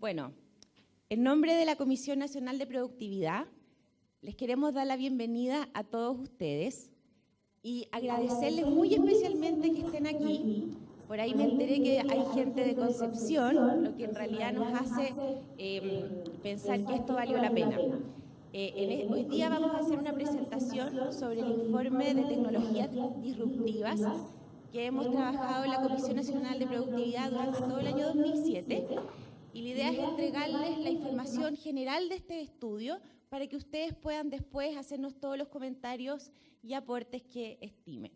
Bueno, en nombre de la Comisión Nacional de Productividad, les queremos dar la bienvenida a todos ustedes y agradecerles muy especialmente que estén aquí. Por ahí me enteré que hay gente de Concepción, lo que en realidad nos hace pensar que esto valió la pena. Hoy día vamos a hacer una presentación sobre el informe de tecnologías disruptivas que hemos trabajado en la Comisión Nacional de Productividad durante todo el año 2007. Y la idea es entregarles la información general de este estudio para que ustedes puedan después hacernos todos los comentarios y aportes que estimen.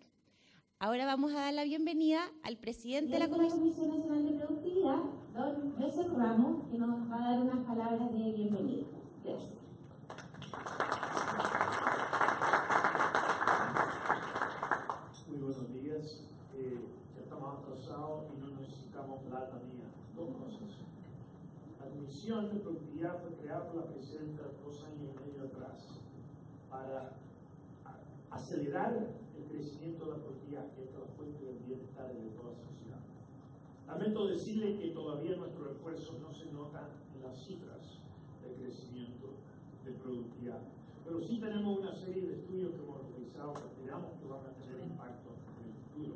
Ahora vamos a dar la bienvenida al presidente de la Comisión Nacional de Productividad, don Joseph Ramos, que nos va a dar unas palabras de bienvenida. Gracias. Muy buenos días. Ya estamos atrasados y no necesitamos plata mía. Dos cosas. La Comisión de Productividad fue creada por la presidenta 2 años y medio atrás para acelerar el crecimiento de la productividad, que es la fuente del bienestar de toda la sociedad. Lamento decirle que todavía nuestros esfuerzos no se notan en las cifras de crecimiento de productividad, pero sí tenemos una serie de estudios que hemos realizado que esperamos que van a tener impacto en el futuro.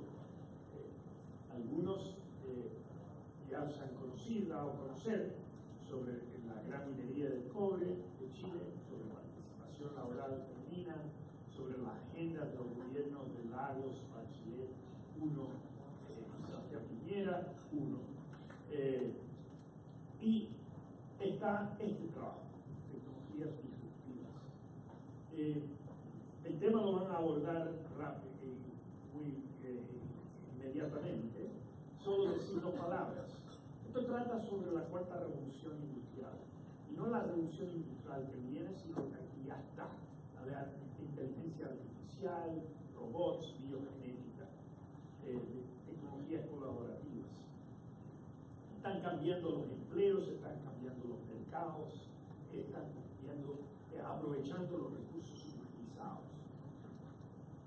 Algunos ya se han dado a conocer sobre la gran minería del cobre de Chile, sobre la participación laboral femenina, sobre la agenda de los gobiernos de Lagos, Bachelet 1, Sebastián Piñera 1. Y está este trabajo, tecnologías disruptivas. El tema lo van a abordar rápido y muy inmediatamente, solo decir 2 palabras. Esto trata sobre la 4ª revolución industrial, y no la revolución industrial que viene, sino que aquí ya está. A ver, inteligencia artificial, robots, biogenética, tecnologías colaborativas. Están cambiando los empleos, están cambiando los mercados, están cambiando, aprovechando los recursos humanizados.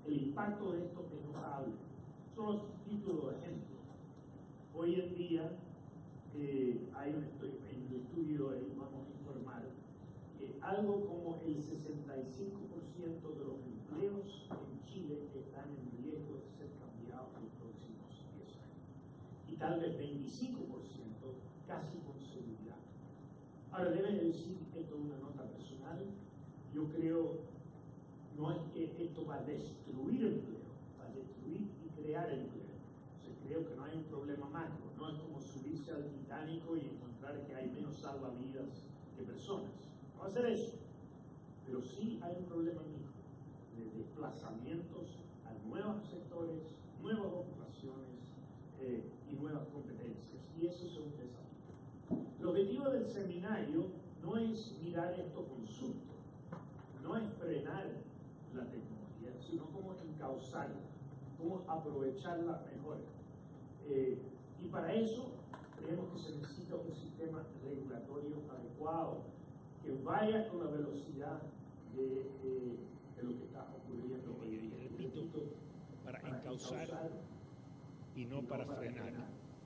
El impacto de esto es notable. Son los títulos de ejemplo. Hoy en día hay en el estudio, vamos a informar, que algo como el 65% de los empleos en Chile están en riesgo de ser cambiados en los próximos 10 años. Y tal vez 25% casi con seguridad. Ahora, debe decir que esto es una nota personal. Yo creo, no es que esto va a destruir empleo, va a destruir y crear empleo. Creo que no hay un problema macro, no es como subirse al Titánico y encontrar que hay menos salvavidas que personas. No va a ser eso, pero sí hay un problema micro de desplazamientos a nuevos sectores, nuevas ocupaciones y nuevas competencias, y eso es un desafío. El objetivo del seminario no es mirar esto con susto, no es frenar la tecnología, sino cómo encauzarla, cómo aprovecharla mejor. Y para eso creemos que se necesita un sistema regulatorio adecuado que vaya con la velocidad de lo que está ocurriendo hoy en día. Repito, para encauzar y no para frenar,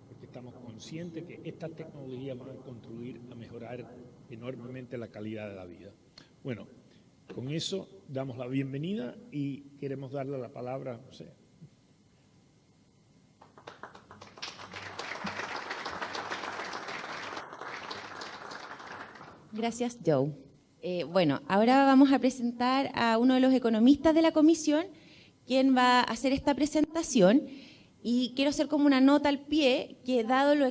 porque estamos conscientes que estas tecnologías van a contribuir a mejorar enormemente la calidad de la vida. Bueno, con eso damos la bienvenida y queremos darle la palabra, no sé. Gracias, Joe. Bueno, ahora vamos a presentar a uno de los economistas de la comisión, quien va a hacer esta presentación. Y quiero hacer como una nota al pie, que dado lo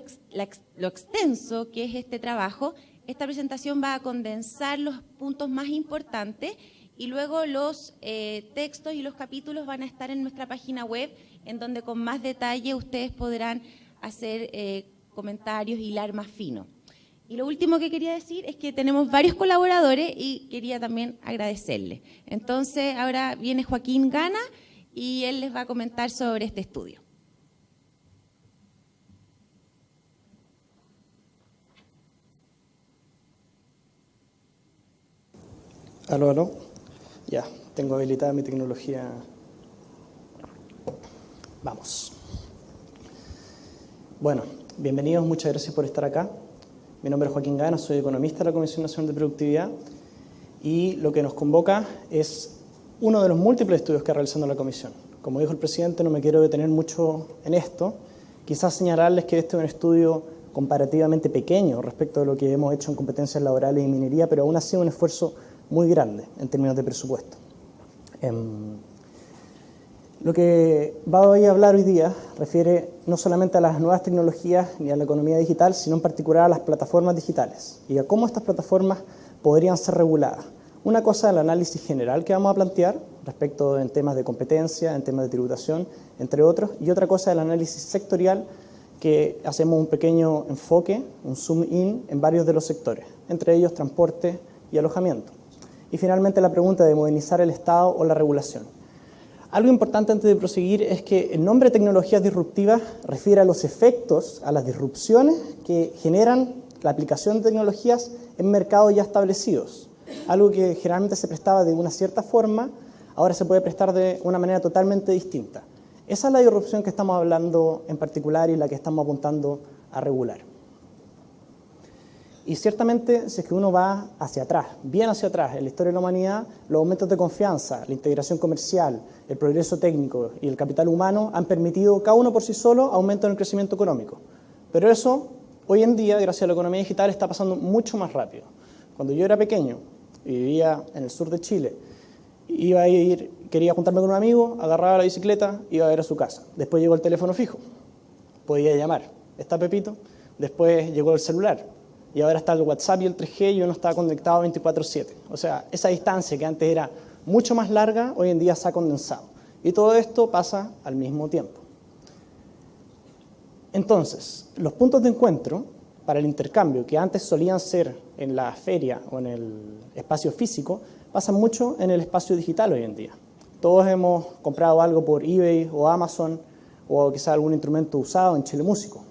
extenso que es este trabajo, esta presentación va a condensar los puntos más importantes y luego los textos y los capítulos van a estar en nuestra página web, en donde con más detalle ustedes podrán hacer comentarios y hilar más fino. Y lo último que quería decir es que tenemos varios colaboradores y quería también agradecerles. Entonces, ahora viene Joaquín Gana y él les va a comentar sobre este estudio. Aló, aló. Ya, tengo habilitada mi tecnología. Vamos. Bueno, bienvenidos, muchas gracias por estar acá. Mi nombre es Joaquín Gana, soy economista de la Comisión Nacional de Productividad y lo que nos convoca es uno de los múltiples estudios que ha realizado la Comisión. Como dijo el presidente, no me quiero detener mucho en esto, quizás señalarles que este es un estudio comparativamente pequeño respecto de lo que hemos hecho en competencias laborales y minería, pero aún así un esfuerzo muy grande en términos de presupuesto. Lo que voy a hablar hoy día refiere no solamente a las nuevas tecnologías ni a la economía digital, sino en particular a las plataformas digitales y a cómo estas plataformas podrían ser reguladas. Una cosa es el análisis general que vamos a plantear respecto en temas de competencia, en temas de tributación, entre otros, y otra cosa es el análisis sectorial que hacemos un pequeño enfoque, un zoom in en varios de los sectores, entre ellos transporte y alojamiento. Y finalmente la pregunta de modernizar el Estado o la regulación. Algo importante antes de proseguir es que el nombre tecnologías disruptivas refiere a los efectos, a las disrupciones que generan la aplicación de tecnologías en mercados ya establecidos. Algo que generalmente se prestaba de una cierta forma, ahora se puede prestar de una manera totalmente distinta. Esa es la disrupción que estamos hablando en particular y la que estamos apuntando a regular. Y ciertamente, si es que uno va hacia atrás, bien hacia atrás, en la historia de la humanidad, los aumentos de confianza, la integración comercial, el progreso técnico y el capital humano han permitido, cada uno por sí solo, aumento en el crecimiento económico. Pero eso, hoy en día, gracias a la economía digital, está pasando mucho más rápido. Cuando yo era pequeño y vivía en el sur de Chile, quería juntarme con un amigo, agarraba la bicicleta, iba a ver a su casa. Después llegó el teléfono fijo, podía llamar. ¿Está Pepito? Después llegó el celular. Y ahora está el WhatsApp y el 3G y uno está conectado 24/7. O sea, esa distancia que antes era mucho más larga, hoy en día se ha condensado. Y todo esto pasa al mismo tiempo. Entonces, los puntos de encuentro para el intercambio, que antes solían ser en la feria o en el espacio físico, pasan mucho en el espacio digital hoy en día. Todos hemos comprado algo por eBay o Amazon o quizás algún instrumento usado en Chile Músico.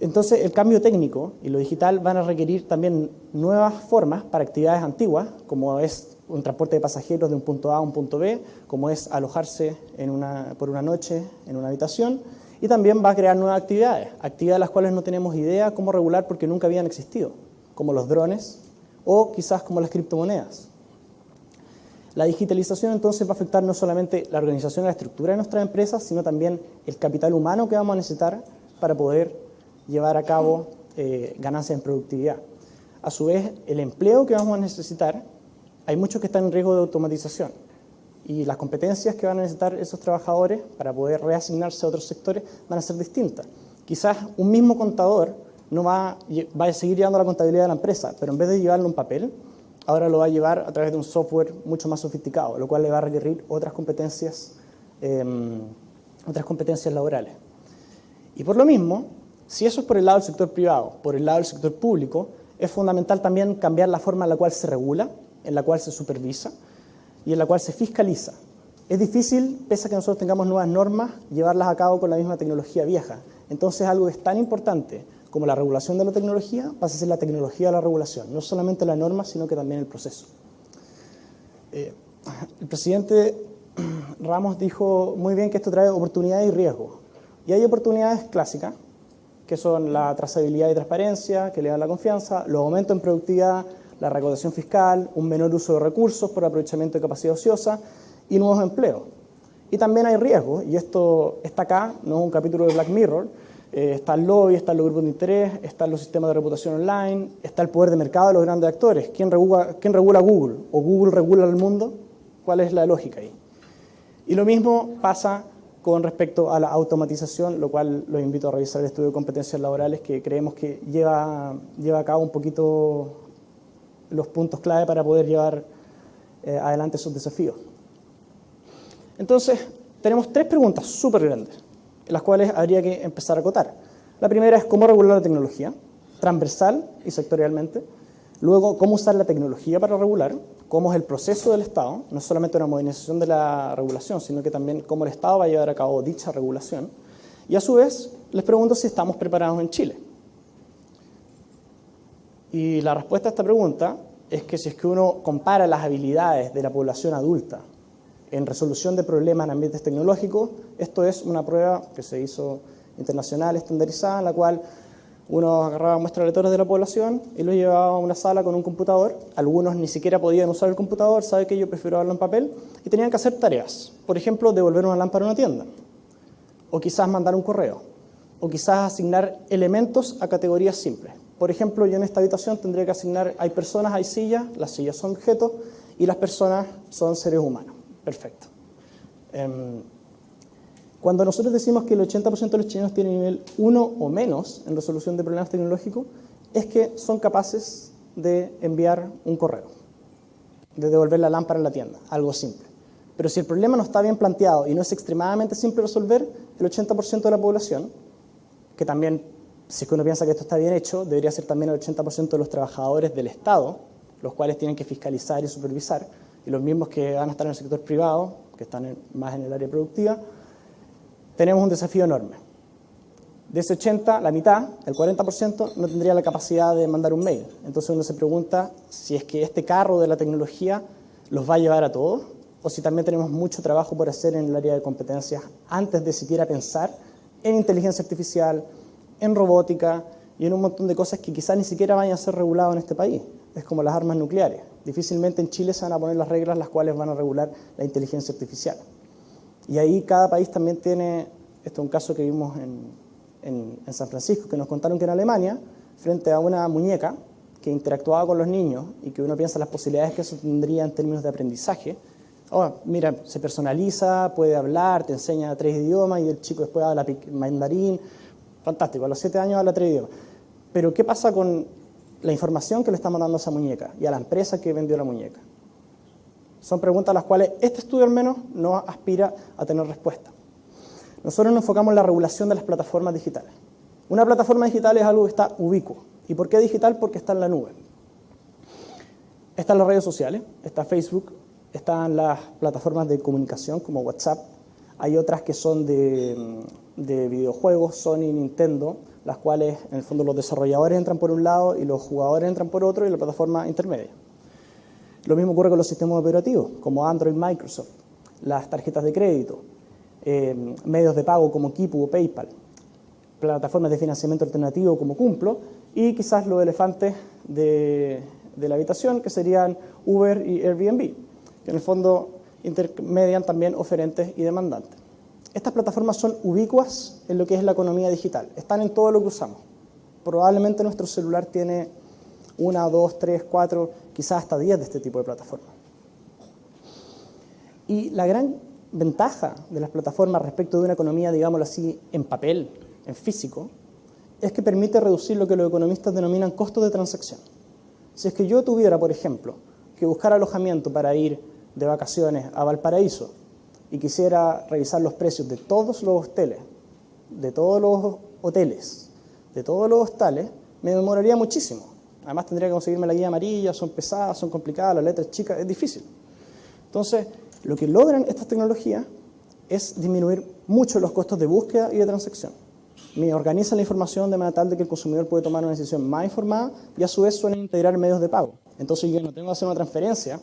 Entonces, el cambio técnico y lo digital van a requerir también nuevas formas para actividades antiguas, como es un transporte de pasajeros de un punto A a un punto B, como es alojarse por una noche en una habitación, y también va a crear nuevas actividades de las cuales no tenemos idea cómo regular porque nunca habían existido, como los drones o quizás como las criptomonedas. La digitalización entonces va a afectar no solamente la organización y la estructura de nuestras empresas, sino también el capital humano que vamos a necesitar para poder llevar a cabo ganancias en productividad. A su vez, el empleo que vamos a necesitar, hay muchos que están en riesgo de automatización y las competencias que van a necesitar esos trabajadores para poder reasignarse a otros sectores van a ser distintas. Quizás un mismo contador no va a seguir llevando la contabilidad de la empresa, pero en vez de llevarlo en papel, ahora lo va a llevar a través de un software mucho más sofisticado, lo cual le va a requerir otras competencias laborales. Y por lo mismo, si eso es por el lado del sector privado, por el lado del sector público, es fundamental también cambiar la forma en la cual se regula, en la cual se supervisa y en la cual se fiscaliza. Es difícil, pese a que nosotros tengamos nuevas normas, llevarlas a cabo con la misma tecnología vieja. Entonces, algo que es tan importante como la regulación de la tecnología pasa a ser la tecnología de la regulación, no solamente la norma, sino que también el proceso. El presidente Ramos dijo muy bien que esto trae oportunidades y riesgos. Y hay oportunidades clásicas, que son la trazabilidad y transparencia, que le dan la confianza, los aumentos en productividad, la recaudación fiscal, un menor uso de recursos por aprovechamiento de capacidad ociosa y nuevos empleos. Y también hay riesgos, y esto está acá, no es un capítulo de Black Mirror, está el lobby, están los grupos de interés, están los sistemas de reputación online, está el poder de mercado de los grandes actores. ¿Quién regula Google? ¿O Google regula el mundo? ¿Cuál es la lógica ahí? Y lo mismo pasa con respecto a la automatización, lo cual los invito a revisar el estudio de competencias laborales, que creemos que lleva a cabo un poquito los puntos clave para poder llevar adelante esos desafíos. Entonces, tenemos 3 preguntas súper grandes, en las cuales habría que empezar a acotar. La primera es cómo regular la tecnología, transversal y sectorialmente. Luego, cómo usar la tecnología para regular, cómo es el proceso del Estado, no es solamente una modernización de la regulación, sino que también cómo el Estado va a llevar a cabo dicha regulación. Y a su vez, les pregunto si estamos preparados en Chile. Y la respuesta a esta pregunta es que si es que uno compara las habilidades de la población adulta en resolución de problemas en ambientes tecnológicos, esto es una prueba que se hizo internacional, estandarizada, en la cual Uno agarraba muestras aleatorias de la población y los llevaba a una sala con un computador. Algunos ni siquiera podían usar el computador, sabe que yo prefiero darlo en papel, y tenían que hacer tareas. Por ejemplo, devolver una lámpara a una tienda, o quizás mandar un correo, o quizás asignar elementos a categorías simples. Por ejemplo, yo en esta habitación tendría que asignar, hay personas, hay sillas, las sillas son objetos y las personas son seres humanos. Perfecto. Cuando nosotros decimos que el 80% de los chilenos tienen nivel 1 o menos en resolución de problemas tecnológicos, es que son capaces de enviar un correo, de devolver la lámpara en la tienda, algo simple. Pero si el problema no está bien planteado y no es extremadamente simple resolver, el 80% de la población, que también, si es que uno piensa que esto está bien hecho, debería ser también el 80% de los trabajadores del Estado, los cuales tienen que fiscalizar y supervisar, y los mismos que van a estar en el sector privado, que están más en el área productiva, tenemos un desafío enorme. De ese 80, la mitad, el 40%, no tendría la capacidad de mandar un mail. Entonces uno se pregunta si es que este carro de la tecnología los va a llevar a todos, o si también tenemos mucho trabajo por hacer en el área de competencias antes de siquiera pensar en inteligencia artificial, en robótica y en un montón de cosas que quizás ni siquiera vayan a ser reguladas en este país. Es como las armas nucleares. Difícilmente en Chile se van a poner las reglas las cuales van a regular la inteligencia artificial. Y ahí cada país también tiene, esto es un caso que vimos en San Francisco, que nos contaron que en Alemania, frente a una muñeca que interactuaba con los niños y que uno piensa las posibilidades que eso tendría en términos de aprendizaje, mira, se personaliza, puede hablar, te enseña 3 idiomas y el chico después habla mandarín, fantástico, a los 7 años habla 3 idiomas. Pero ¿qué pasa con la información que le está mandando a esa muñeca y a la empresa que vendió la muñeca? Son preguntas a las cuales este estudio al menos no aspira a tener respuesta. Nosotros nos enfocamos en la regulación de las plataformas digitales. Una plataforma digital es algo que está ubicuo. ¿Y por qué digital? Porque está en la nube. Están las redes sociales, está Facebook, están las plataformas de comunicación como WhatsApp, hay otras que son de videojuegos, Sony, Nintendo, las cuales en el fondo los desarrolladores entran por un lado y los jugadores entran por otro y la plataforma intermedia. Lo mismo ocurre con los sistemas operativos, como Android, Microsoft, las tarjetas de crédito, medios de pago como Kipu o PayPal, plataformas de financiamiento alternativo como Cumplo y quizás los elefantes de la habitación que serían Uber y Airbnb, que en el fondo intermedian también oferentes y demandantes. Estas plataformas son ubicuas en lo que es la economía digital, están en todo lo que usamos. Probablemente nuestro celular tiene 1, 2, 3, 4, quizás hasta 10 de este tipo de plataformas. Y la gran ventaja de las plataformas respecto de una economía, digámoslo así, en papel, en físico, es que permite reducir lo que los economistas denominan costos de transacción. Si es que yo tuviera, por ejemplo, que buscar alojamiento para ir de vacaciones a Valparaíso y quisiera revisar los precios de todos los hosteles, de todos los hoteles, de todos los hostales, me demoraría muchísimo. Además tendría que conseguirme la guía amarilla, son pesadas, son complicadas, las letras chicas, es difícil. Entonces, lo que logran estas tecnologías es disminuir mucho los costos de búsqueda y de transacción. Me organizan la información de manera tal de que el consumidor puede tomar una decisión más informada y a su vez suelen integrar medios de pago. Entonces yo no tengo que hacer una transferencia,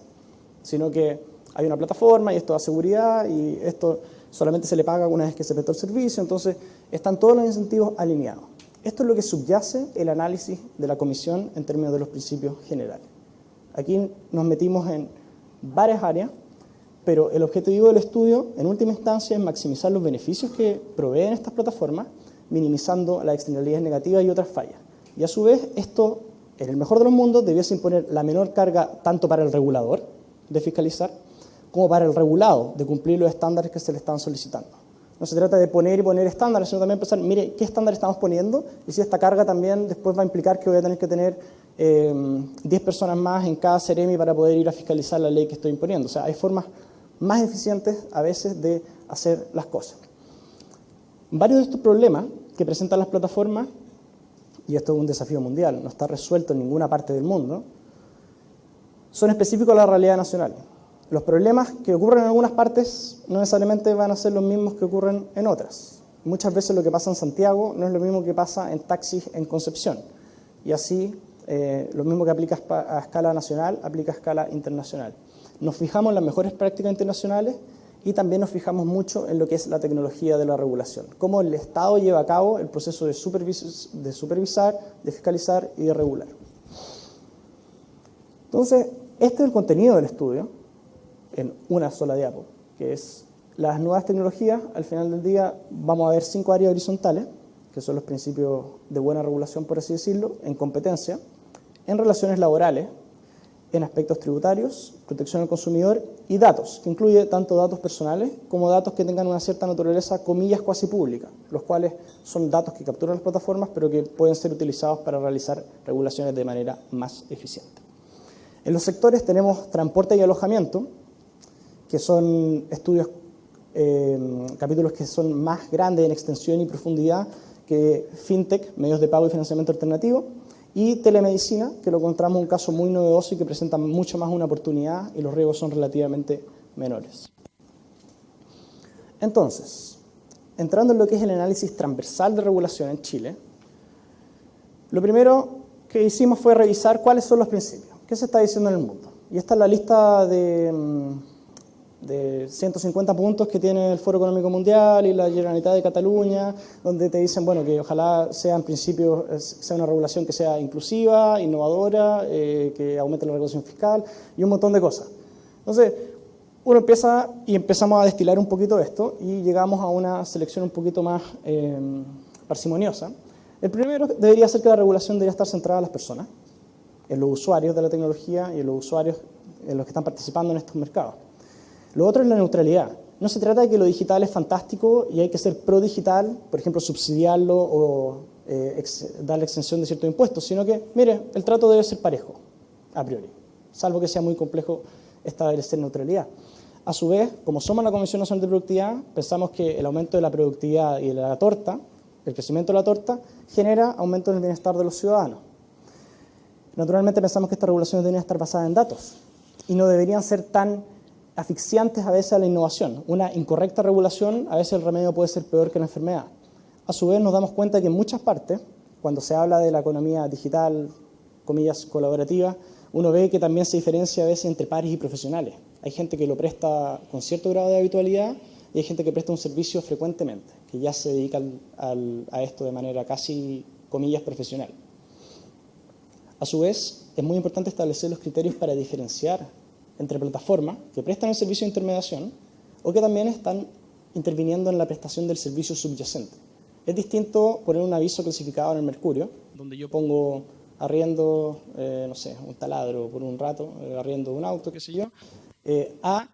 sino que hay una plataforma y esto da seguridad y esto solamente se le paga una vez que se prestó el servicio, entonces están todos los incentivos alineados. Esto es lo que subyace el análisis de la comisión en términos de los principios generales. Aquí nos metimos en varias áreas, pero el objetivo del estudio, en última instancia, es maximizar los beneficios que proveen estas plataformas, minimizando las externalidades negativas y otras fallas. Y a su vez, esto, en el mejor de los mundos, debiese imponer la menor carga tanto para el regulador de fiscalizar, como para el regulado de cumplir los estándares que se le están solicitando. No se trata de poner y poner estándares, sino también pensar, mire, ¿qué estándar estamos poniendo? Y si esta carga también después va a implicar que voy a tener que tener 10 personas más en cada Ceremi para poder ir a fiscalizar la ley que estoy imponiendo. O sea, hay formas más eficientes a veces de hacer las cosas. Varios de estos problemas que presentan las plataformas, y esto es un desafío mundial, no está resuelto en ninguna parte del mundo, son específicos a la realidad nacional. Los problemas que ocurren en algunas partes no necesariamente van a ser los mismos que ocurren en otras. Muchas veces lo que pasa en Santiago no es lo mismo que pasa en taxis en Concepción. Y así, lo mismo que aplica a escala nacional, aplica a escala internacional. Nos fijamos en las mejores prácticas internacionales y también nos fijamos mucho en lo que es la tecnología de la regulación, cómo el Estado lleva a cabo el proceso de supervisar, de fiscalizar y de regular. Entonces, este es el contenido del estudio, en una sola diapo, que es las nuevas tecnologías. Al final del día vamos a ver 5 áreas horizontales, que son los principios de buena regulación, por así decirlo, en competencia, en relaciones laborales, en aspectos tributarios, protección al consumidor y datos, que incluye tanto datos personales como datos que tengan una cierta naturaleza, comillas, cuasi pública, los cuales son datos que capturan las plataformas, pero que pueden ser utilizados para realizar regulaciones de manera más eficiente. En los sectores tenemos transporte y alojamiento, que son estudios, capítulos que son más grandes en extensión y profundidad que fintech, medios de pago y financiamiento alternativo, y telemedicina, que lo encontramos un caso muy novedoso y que presenta mucho más una oportunidad y los riesgos son relativamente menores. Entonces, entrando en lo que es el análisis transversal de regulación en Chile, lo primero que hicimos fue revisar cuáles son los principios, qué se está diciendo en el mundo. Y esta es la lista de 150 puntos que tiene el Foro Económico Mundial y la Generalitat de Cataluña, donde te dicen, bueno, que ojalá sea en principio sea una regulación que sea inclusiva, innovadora, que aumente la regulación fiscal y un montón de cosas. Entonces, uno empezamos a destilar un poquito de esto y llegamos a una selección un poquito más parsimoniosa. El primero debería ser que la regulación debería estar centrada en las personas, en los usuarios de la tecnología y en los usuarios en los que están participando en estos mercados. Lo otro es la neutralidad. No se trata de que lo digital es fantástico y hay que ser pro digital, por ejemplo, subsidiarlo o darle exención de ciertos impuestos, sino que, mire, el trato debe ser parejo, a priori, salvo que sea muy complejo establecer neutralidad. A su vez, como somos la Comisión Nacional de Productividad, pensamos que el aumento de la productividad y de la torta, el crecimiento de la torta, genera aumento en el bienestar de los ciudadanos. Naturalmente pensamos que estas regulaciones deberían estar basadas en datos y no deberían ser tan asfixiantes a veces a la innovación. Una incorrecta regulación, a veces el remedio puede ser peor que la enfermedad. A su vez nos damos cuenta que en muchas partes, cuando se habla de la economía digital, comillas, colaborativa, uno ve que también se diferencia a veces entre pares y profesionales. Hay gente que lo presta con cierto grado de habitualidad y hay gente que presta un servicio frecuentemente, que ya se dedica a esto de manera casi, comillas, profesional. A su vez, es muy importante establecer los criterios para diferenciar entre plataformas que prestan el servicio de intermediación o que también están interviniendo en la prestación del servicio subyacente. Es distinto poner un aviso clasificado en el Mercurio, donde yo pongo arriendo, no sé, un taladro por un rato, arriendo un auto, qué sé yo, a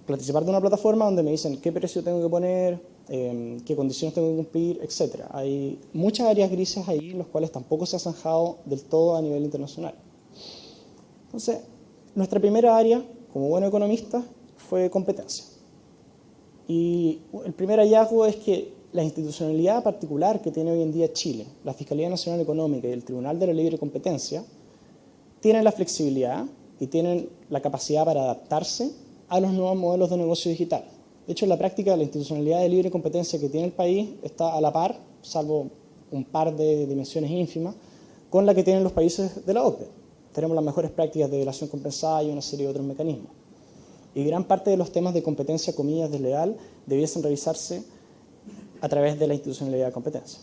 participar de una plataforma donde me dicen qué precio tengo que poner, qué condiciones tengo que cumplir, etc. Hay muchas áreas grises ahí, en las cuales tampoco se ha zanjado del todo a nivel internacional. Entonces, nuestra primera área, como buenos economistas, fue competencia. Y el primer hallazgo es que la institucionalidad particular que tiene hoy en día Chile, la Fiscalía Nacional Económica y el Tribunal de la Libre Competencia, tienen la flexibilidad y tienen la capacidad para adaptarse a los nuevos modelos de negocio digital. De hecho, en la práctica, la institucionalidad de libre competencia que tiene el país está a la par, salvo un par de dimensiones ínfimas, con la que tienen los países de la OCDE. Tenemos las mejores prácticas de delación compensada y una serie de otros mecanismos. Y gran parte de los temas de competencia, comillas, desleal, debiesen revisarse a través de la institucionalidad de competencia.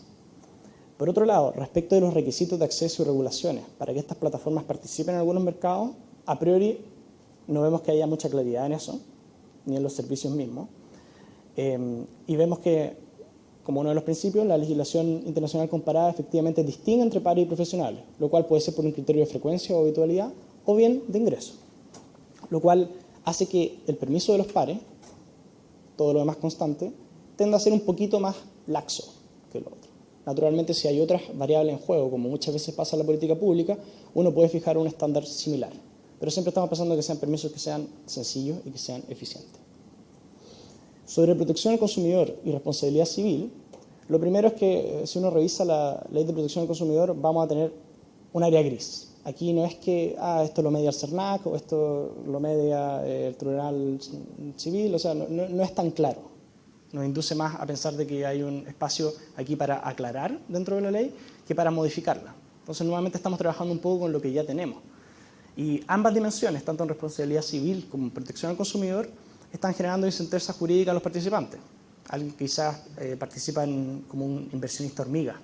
Por otro lado, respecto de los requisitos de acceso y regulaciones para que estas plataformas participen en algunos mercados, a priori no vemos que haya mucha claridad en eso, ni en los servicios mismos. Y vemos que, como uno de los principios, la legislación internacional comparada efectivamente distingue entre pares y profesionales, lo cual puede ser por un criterio de frecuencia o habitualidad, o bien de ingreso, lo cual hace que el permiso de los pares, todo lo demás constante, tienda a ser un poquito más laxo que lo otro. Naturalmente, si hay otras variables en juego, como muchas veces pasa en la política pública, uno puede fijar un estándar similar, pero siempre estamos pensando que sean permisos que sean sencillos y que sean eficientes. Sobre protección al consumidor y responsabilidad civil, lo primero es que si uno revisa la Ley de Protección al Consumidor, vamos a tener un área gris. Aquí no es que esto lo media el CERNAC o esto lo media el Tribunal Civil, o sea, no es tan claro. Nos induce más a pensar de que hay un espacio aquí para aclarar dentro de la ley que para modificarla. Entonces, nuevamente estamos trabajando un poco con lo que ya tenemos. Y ambas dimensiones, tanto en responsabilidad civil como en protección al consumidor, están generando incerteza jurídica a los participantes. Alguien quizás participa como un inversionista hormiga.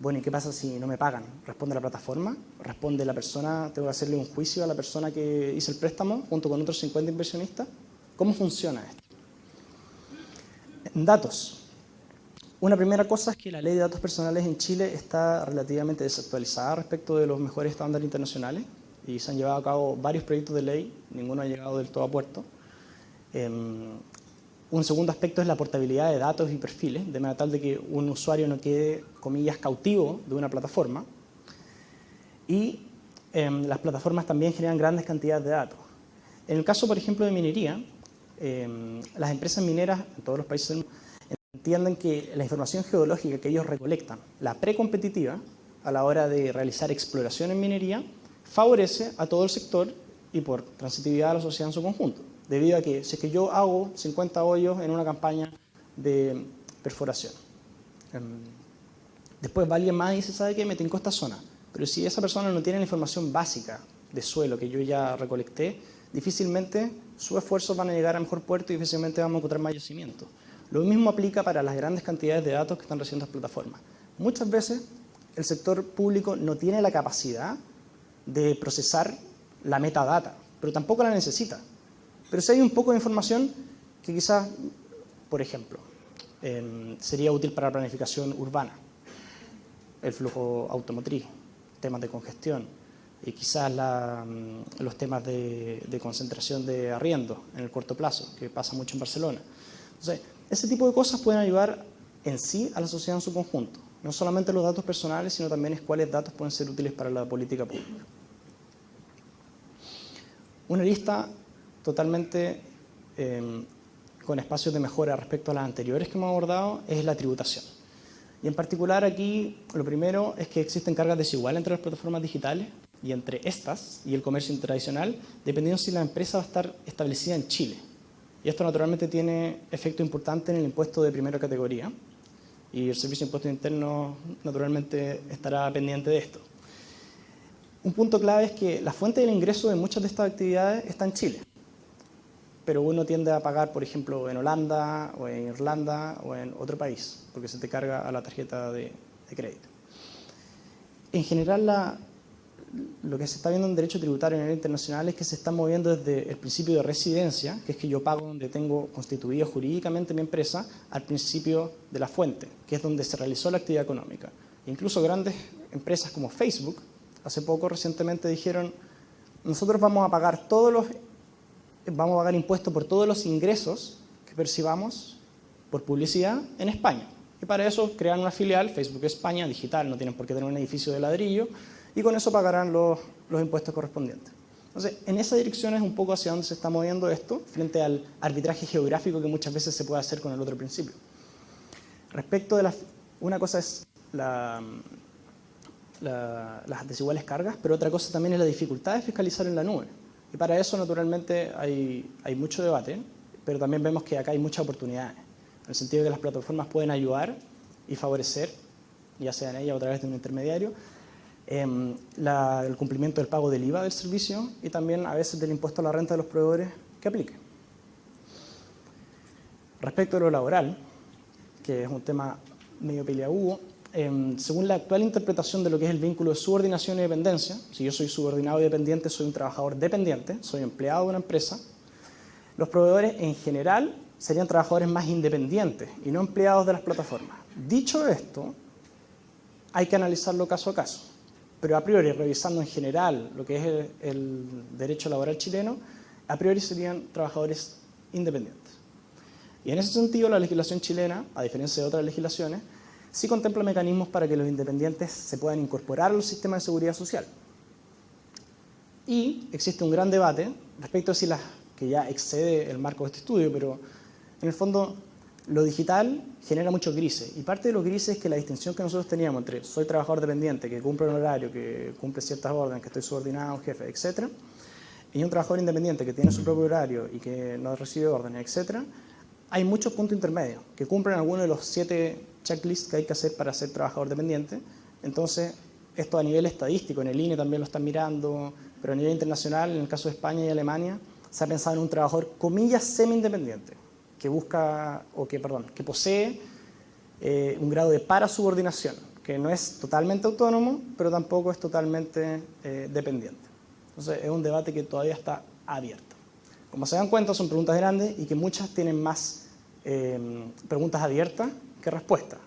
Bueno, ¿y qué pasa si no me pagan? ¿Responde la plataforma? ¿Responde la persona? ¿Tengo que hacerle un juicio a la persona que hizo el préstamo junto con otros 50 inversionistas? ¿Cómo funciona esto? En datos. Una primera cosa es que la ley de datos personales en Chile está relativamente desactualizada respecto de los mejores estándares internacionales y se han llevado a cabo varios proyectos de ley, ninguno ha llegado del todo a puerto. Un segundo aspecto es la portabilidad de datos y perfiles, de manera tal de que un usuario no quede, comillas, cautivo de una plataforma. Y las plataformas también generan grandes cantidades de datos. En el caso, por ejemplo, de minería, las empresas mineras en todos los países del mundo entienden que la información geológica que ellos recolectan, la precompetitiva, a la hora de realizar exploración en minería, favorece a todo el sector y por transitividad a la sociedad en su conjunto. Debido a que si es que yo hago 50 hoyos en una campaña de perforación, después va alguien más y dice, ¿sabe qué? Me tincó esta zona. Pero si esa persona no tiene la información básica de suelo que yo ya recolecté, difícilmente sus esfuerzos van a llegar a mejor puerto y difícilmente vamos a encontrar más yacimientos. Lo mismo aplica para las grandes cantidades de datos que están recibiendo las plataformas. Muchas veces el sector público no tiene la capacidad de procesar la metadata, pero tampoco la necesita. Pero si hay un poco de información que quizás, por ejemplo, sería útil para la planificación urbana, el flujo automotriz, temas de congestión y quizás los temas de concentración de arriendo en el corto plazo, que pasa mucho en Barcelona. Entonces, ese tipo de cosas pueden ayudar en sí a la sociedad en su conjunto. No solamente los datos personales, sino también cuáles datos pueden ser útiles para la política pública. Una lista totalmente con espacios de mejora respecto a las anteriores que hemos abordado es la tributación. Y en particular aquí lo primero es que existen cargas desiguales entre las plataformas digitales y entre estas y el comercio tradicional, dependiendo si la empresa va a estar establecida en Chile. Y esto naturalmente tiene efecto importante en el impuesto de primera categoría y el Servicio de Impuestos Internos naturalmente estará pendiente de esto. Un punto clave es que la fuente del ingreso de muchas de estas actividades está en Chile, pero uno tiende a pagar, por ejemplo, en Holanda o en Irlanda o en otro país, porque se te carga a la tarjeta de crédito. En general, lo que se está viendo en derecho tributario a nivel internacional es que se está moviendo desde el principio de residencia, que es que yo pago donde tengo constituido jurídicamente mi empresa, al principio de la fuente, que es donde se realizó la actividad económica. Incluso grandes empresas como Facebook, hace poco recientemente dijeron, nosotros vamos a pagar impuestos por todos los ingresos que percibamos por publicidad en España. Y para eso crean una filial, Facebook España, digital, no tienen por qué tener un edificio de ladrillo, y con eso pagarán los impuestos correspondientes. Entonces, en esa dirección es un poco hacia donde se está moviendo esto, frente al arbitraje geográfico que muchas veces se puede hacer con el otro principio. Respecto de una cosa es las desiguales cargas, pero otra cosa también es la dificultad de fiscalizar en la nube. Y para eso, naturalmente, hay mucho debate, pero también vemos que acá hay muchas oportunidades, en el sentido de que las plataformas pueden ayudar y favorecer, ya sea en ella o a través de un intermediario, el cumplimiento del pago del IVA del servicio y también a veces del impuesto a la renta de los proveedores que aplique. Respecto a lo laboral, que es un tema medio peleagudo, según la actual interpretación de lo que es el vínculo de subordinación y dependencia, si yo soy subordinado y dependiente, soy un trabajador dependiente, soy empleado de una empresa, los proveedores en general serían trabajadores más independientes y no empleados de las plataformas. Dicho esto, hay que analizarlo caso a caso. Pero a priori, revisando en general lo que es el derecho laboral chileno, a priori serían trabajadores independientes. Y en ese sentido, la legislación chilena, a diferencia de otras legislaciones, sí contempla mecanismos para que los independientes se puedan incorporar a los sistemas de seguridad social. Y existe un gran debate respecto a si que ya excede el marco de este estudio, pero en el fondo lo digital genera muchos grises, y parte de los grises es que la distinción que nosotros teníamos entre soy trabajador dependiente, que cumple un horario, que cumple ciertas órdenes, que estoy subordinado a un jefe, etc., y un trabajador independiente que tiene su propio horario y que no recibe órdenes, etc., hay muchos puntos intermedios que cumplen algunos de los 7 checklists que hay que hacer para ser trabajador dependiente. Entonces, esto a nivel estadístico, en el INE también lo están mirando, pero a nivel internacional, en el caso de España y Alemania, se ha pensado en un trabajador, comillas, semi-independiente, que posee un grado de parasubordinación, que no es totalmente autónomo, pero tampoco es totalmente dependiente. Entonces, es un debate que todavía está abierto. Como se dan cuenta, son preguntas grandes y que muchas tienen más preguntas abiertas que respuestas.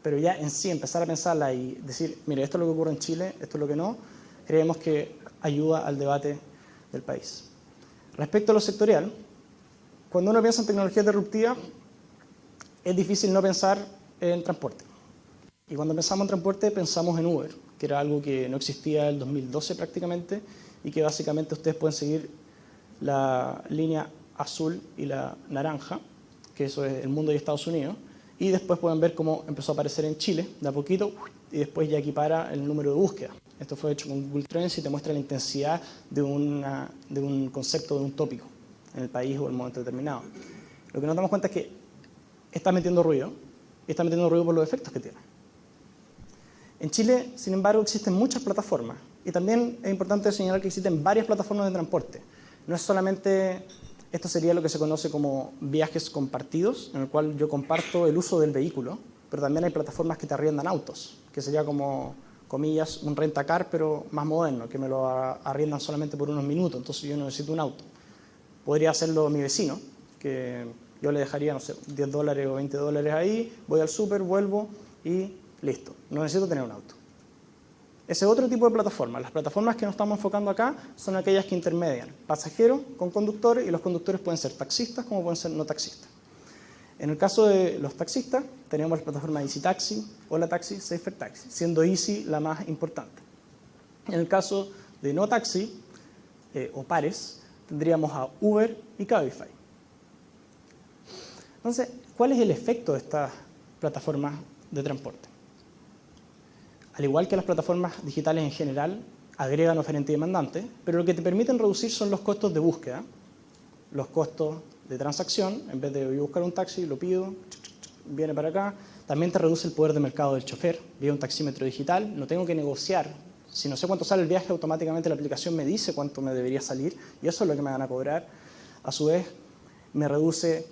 Pero ya en sí, empezar a pensarla y decir, mire, esto es lo que ocurre en Chile, esto es lo que no, creemos que ayuda al debate del país. Respecto a lo sectorial, cuando uno piensa en tecnología disruptiva, es difícil no pensar en transporte. Y cuando pensamos en transporte, pensamos en Uber, que era algo que no existía en el 2012 prácticamente, y que básicamente ustedes pueden seguir la línea azul y la naranja, que eso es el mundo y Estados Unidos, y después pueden ver cómo empezó a aparecer en Chile, de a poquito, y después ya equipara el número de búsqueda. Esto fue hecho con Google Trends y te muestra la intensidad de un concepto, de un tópico, en el país o en el momento determinado. Lo que nos damos cuenta es que está metiendo ruido, y está metiendo ruido por los efectos que tiene. En Chile, sin embargo, existen muchas plataformas, y también es importante señalar que existen varias plataformas de transporte. No es solamente, esto sería lo que se conoce como viajes compartidos, en el cual yo comparto el uso del vehículo, pero también hay plataformas que te arriendan autos, que sería como, comillas, un rentacar, pero más moderno, que me lo arriendan solamente por unos minutos, entonces yo no necesito un auto. Podría hacerlo mi vecino, que yo le dejaría, no sé, $10 o $20 ahí, voy al súper, vuelvo y listo. No necesito tener un auto. Ese otro tipo de plataformas. Las plataformas que nos estamos enfocando acá son aquellas que intermedian pasajeros con conductores, y los conductores pueden ser taxistas como pueden ser no taxistas. En el caso de los taxistas, tenemos la plataforma Easy Taxi, Hola Taxi, Safer Taxi, siendo Easy la más importante. En el caso de no taxi o pares, tendríamos a Uber y Cabify. Entonces, ¿cuál es el efecto de estas plataformas de transporte? Al igual que las plataformas digitales en general, agregan oferente y demandante, pero lo que te permiten reducir son los costos de búsqueda, los costos de transacción. En vez de yo buscar un taxi, lo pido, viene para acá. También te reduce el poder de mercado del chofer, vía un taxímetro digital. No tengo que negociar. Si no sé cuánto sale el viaje, automáticamente la aplicación me dice cuánto me debería salir, y eso es lo que me van a cobrar. A su vez, me reduce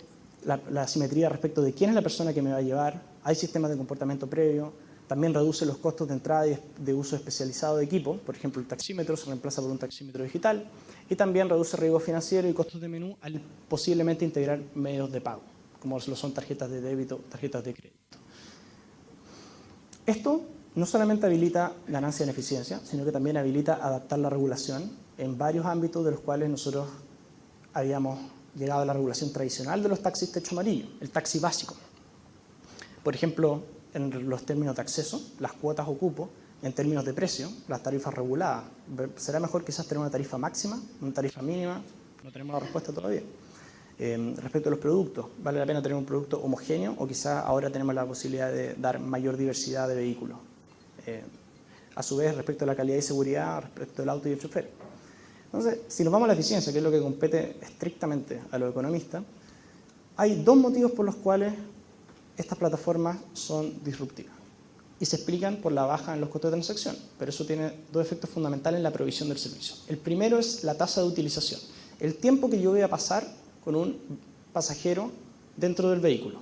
la asimetría respecto de quién es la persona que me va a llevar. Hay sistemas de comportamiento previo. También reduce los costos de entrada y de uso especializado de equipo. Por ejemplo, el taxímetro se reemplaza por un taxímetro digital. Y también reduce riesgo financiero y costos de menú al posiblemente integrar medios de pago, como lo son tarjetas de débito, tarjetas de crédito. Esto no solamente habilita ganancia en eficiencia, sino que también habilita adaptar la regulación en varios ámbitos de los cuales nosotros habíamos llegado a la regulación tradicional de los taxis techo amarillo, el taxi básico. Por ejemplo, en los términos de acceso, las cuotas o cupos, en términos de precio, las tarifas reguladas. ¿Será mejor quizás tener una tarifa máxima, una tarifa mínima? No tenemos la respuesta todavía. Respecto a los productos, ¿vale la pena tener un producto homogéneo o quizás ahora tenemos la posibilidad de dar mayor diversidad de vehículos? A su vez, respecto a la calidad y seguridad, respecto al auto y el chofer. Entonces, si nos vamos a la eficiencia, que es lo que compete estrictamente a los economistas, hay dos motivos por los cuales estas plataformas son disruptivas y se explican por la baja en los costos de transacción, pero eso tiene dos efectos fundamentales en la provisión del servicio. El primero es la tasa de utilización, el tiempo que yo voy a pasar con un pasajero dentro del vehículo.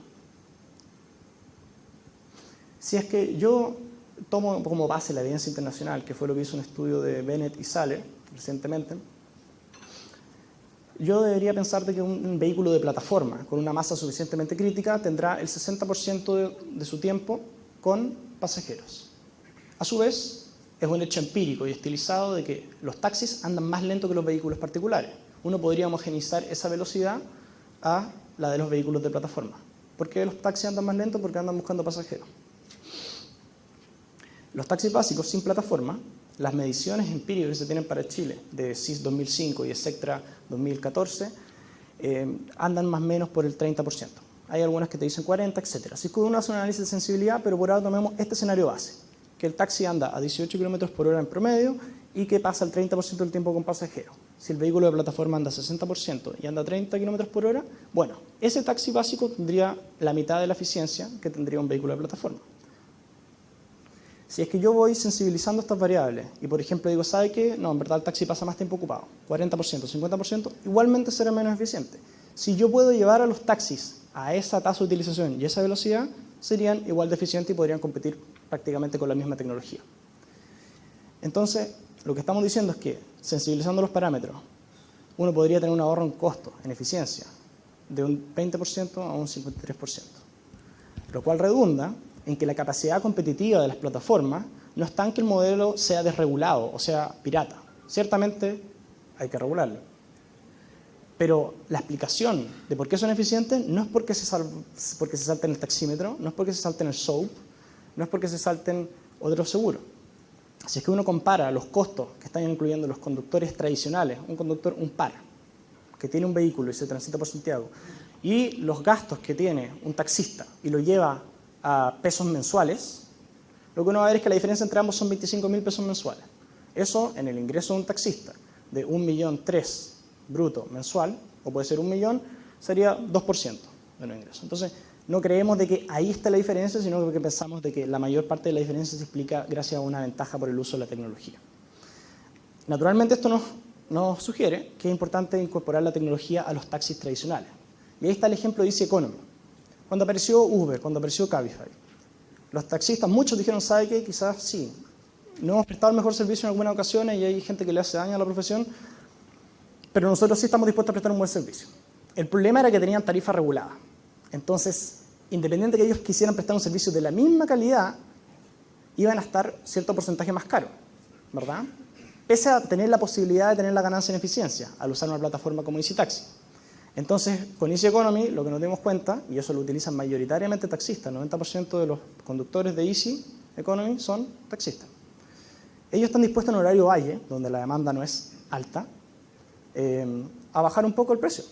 Si es que yo tomo como base la evidencia internacional, que fue lo que hizo un estudio de Bennett y Saller recientemente, yo debería pensar de que un vehículo de plataforma con una masa suficientemente crítica tendrá el 60% de su tiempo con pasajeros. A su vez, es un hecho empírico y estilizado de que los taxis andan más lento que los vehículos particulares. Uno podría homogeneizar esa velocidad a la de los vehículos de plataforma. ¿Por qué los taxis andan más lentos? Porque andan buscando pasajeros. Los taxis básicos sin plataforma, las mediciones empíricas que se tienen para Chile de SIS 2005 y ESECTRA 2014 andan más o menos por el 30%. Hay algunas que te dicen 40, etc. Así que uno hace un análisis de sensibilidad, pero por ahora tomemos este escenario base, que el taxi anda a 18 km por hora en promedio y que pasa el 30% del tiempo con pasajeros. Si el vehículo de plataforma anda a 60% y anda a 30 km por hora, bueno, ese taxi básico tendría la mitad de la eficiencia que tendría un vehículo de plataforma. Si es que yo voy sensibilizando estas variables y, por ejemplo, digo, ¿sabe qué? No, en verdad el taxi pasa más tiempo ocupado, 40%, 50%, igualmente será menos eficiente. Si yo puedo llevar a los taxis a esa tasa de utilización y esa velocidad, serían igual de eficientes y podrían competir prácticamente con la misma tecnología. Entonces, lo que estamos diciendo es que, sensibilizando los parámetros, uno podría tener un ahorro en costo, en eficiencia, de un 20% a un 53%, lo cual redunda en que la capacidad competitiva de las plataformas no está en que el modelo sea desregulado o sea pirata. Ciertamente hay que regularlo. Pero la explicación de por qué son eficientes no es porque se salten el taxímetro, no es porque se salten el SOAP, no es porque se salten otros seguros. Si es que uno compara los costos que están incluyendo los conductores tradicionales, un par, que tiene un vehículo y se transita por Santiago, y los gastos que tiene un taxista y lo lleva a pesos mensuales, lo que uno va a ver es que la diferencia entre ambos son 25.000 pesos mensuales. Eso en el ingreso de un taxista de 1.300.000 bruto mensual, o puede ser 1 millón, sería 2% de los ingresos. Entonces, no creemos de que ahí está la diferencia, sino que pensamos de que la mayor parte de la diferencia se explica gracias a una ventaja por el uso de la tecnología. Naturalmente, esto nos sugiere que es importante incorporar la tecnología a los taxis tradicionales. Y ahí está el ejemplo de Easy Economy. Cuando apareció Uber, cuando apareció Cabify, los taxistas, muchos dijeron, ¿sabe qué? Quizás sí, no hemos prestado el mejor servicio en algunas ocasiones y hay gente que le hace daño a la profesión, pero nosotros sí estamos dispuestos a prestar un buen servicio. El problema era que tenían tarifa regulada. Entonces, independiente de que ellos quisieran prestar un servicio de la misma calidad, iban a estar cierto porcentaje más caro, ¿verdad? Pese a tener la posibilidad de tener la ganancia en eficiencia al usar una plataforma como Easy Taxi. Entonces, con Easy Economy, lo que nos dimos cuenta, y eso lo utilizan mayoritariamente taxistas, 90% de los conductores de Easy Economy son taxistas. Ellos están dispuestos en horario valle, donde la demanda no es alta, a bajar un poco el precio.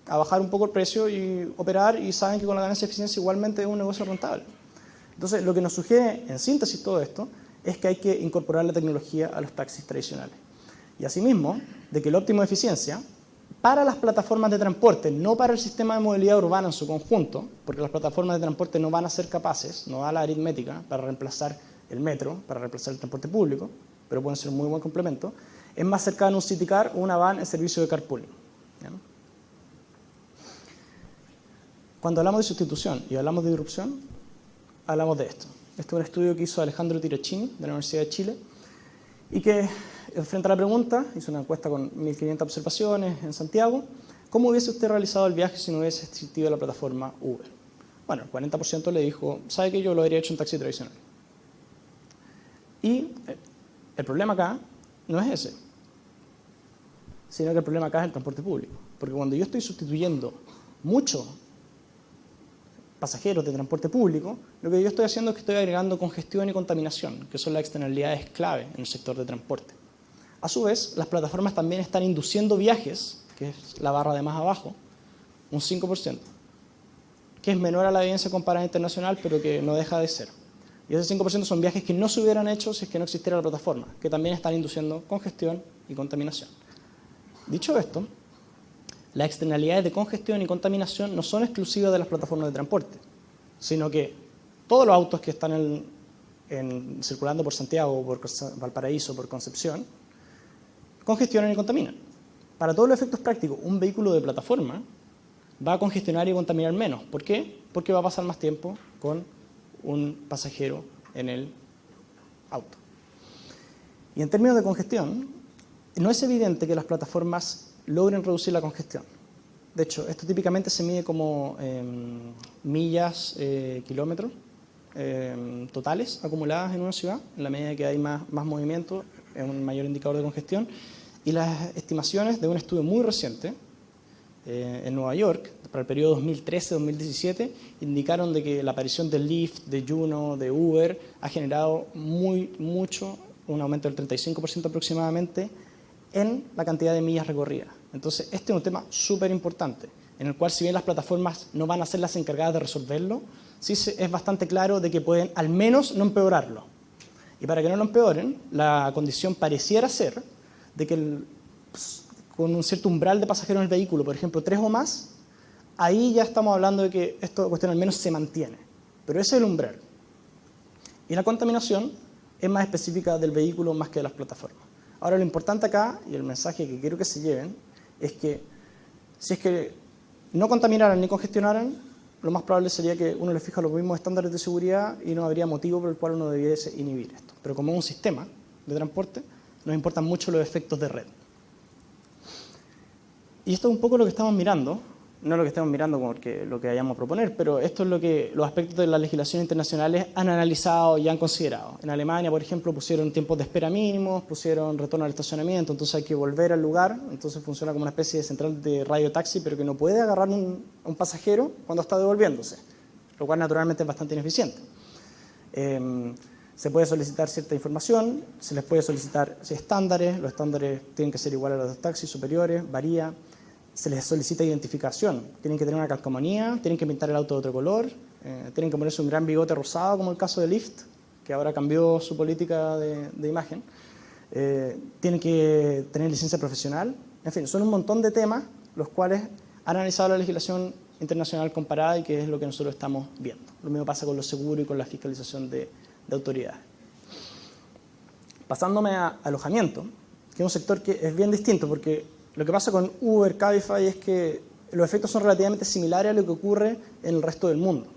A bajar un poco el precio y operar, y saben que con la ganancia de eficiencia igualmente es un negocio rentable. Entonces, lo que nos sugiere, en síntesis, todo esto, es que hay que incorporar la tecnología a los taxis tradicionales. Y asimismo, de que el óptimo de eficiencia, para las plataformas de transporte, no para el sistema de movilidad urbana en su conjunto, porque las plataformas de transporte no van a ser capaces, no da la aritmética para reemplazar el metro, para reemplazar el transporte público, pero pueden ser un muy buen complemento, es más cercano a un city car o una van en servicio de carpooling. ¿Ya? Cuando hablamos de sustitución y hablamos de disrupción, hablamos de esto. Este es un estudio que hizo Alejandro Tirachini, de la Universidad de Chile, y que, frente a la pregunta, hizo una encuesta con 1.500 observaciones en Santiago, ¿cómo hubiese usted realizado el viaje si no hubiese existido la plataforma Uber? Bueno, el 40% le dijo, ¿sabe que yo lo habría hecho en taxi tradicional? Y el problema acá no es ese, sino que el problema acá es el transporte público. Porque cuando yo estoy sustituyendo muchos pasajeros de transporte público, lo que yo estoy haciendo es que estoy agregando congestión y contaminación, que son las externalidades clave en el sector de transporte. A su vez, las plataformas también están induciendo viajes, que es la barra de más abajo, un 5%, que es menor a la evidencia comparada internacional, pero que no deja de ser. Y ese 5% son viajes que no se hubieran hecho si es que no existiera la plataforma, que también están induciendo congestión y contaminación. Dicho esto, las externalidades de congestión y contaminación no son exclusivas de las plataformas de transporte, sino que todos los autos que están circulando por Santiago, por Valparaíso, por Concepción, congestionan y contaminan. Para todos los efectos prácticos, un vehículo de plataforma va a congestionar y contaminar menos. ¿Por qué? Porque va a pasar más tiempo con un pasajero en el auto. Y en términos de congestión, no es evidente que las plataformas logren reducir la congestión. De hecho, esto típicamente se mide como millas, kilómetros totales acumuladas en una ciudad. En la medida que hay más movimiento, es un mayor indicador de congestión. Y las estimaciones de un estudio muy reciente en Nueva York, para el periodo 2013-2017, indicaron de que la aparición de Lyft, de Juno, de Uber, ha generado mucho, un aumento del 35% aproximadamente, en la cantidad de millas recorridas. Entonces, este es un tema súper importante, en el cual si bien las plataformas no van a ser las encargadas de resolverlo, sí es bastante claro de que pueden al menos no empeorarlo. Y para que no lo empeoren, la condición pareciera ser de que con un cierto umbral de pasajeros en el vehículo, por ejemplo 3 o más, ahí ya estamos hablando de que esta cuestión al menos se mantiene. Pero ese es el umbral. Y la contaminación es más específica del vehículo más que de las plataformas. Ahora, lo importante acá, y el mensaje que quiero que se lleven, es que si es que no contaminaran ni congestionaran, lo más probable sería que uno le fija los mismos estándares de seguridad y no habría motivo por el cual uno debiese inhibir esto. Pero como es un sistema de transporte, nos importan mucho los efectos de red. Y esto es un poco lo que estamos mirando, no lo que estamos mirando porque lo que vayamos a proponer, pero esto es lo que los aspectos de las legislaciones internacionales han analizado y han considerado. En Alemania, por ejemplo, pusieron tiempos de espera mínimos, pusieron retorno al estacionamiento, entonces hay que volver al lugar, entonces funciona como una especie de central de radiotaxi, pero que no puede agarrar a un pasajero cuando está devolviéndose, lo cual naturalmente es bastante ineficiente. Se puede solicitar cierta información, se les puede solicitar estándares, los estándares tienen que ser iguales a los de taxis superiores, varía. Se les solicita identificación, tienen que tener una calcomanía, tienen que pintar el auto de otro color, tienen que ponerse un gran bigote rosado, como el caso de Lyft, que ahora cambió su política de imagen, tienen que tener licencia profesional, en fin, son un montón de temas los cuales han analizado la legislación internacional comparada y que es lo que nosotros estamos viendo. Lo mismo pasa con los seguros y con la fiscalización de autoridades. Pasándome a alojamiento, que es un sector que es bien distinto porque lo que pasa con Uber, Cabify es que los efectos son relativamente similares a lo que ocurre en el resto del mundo.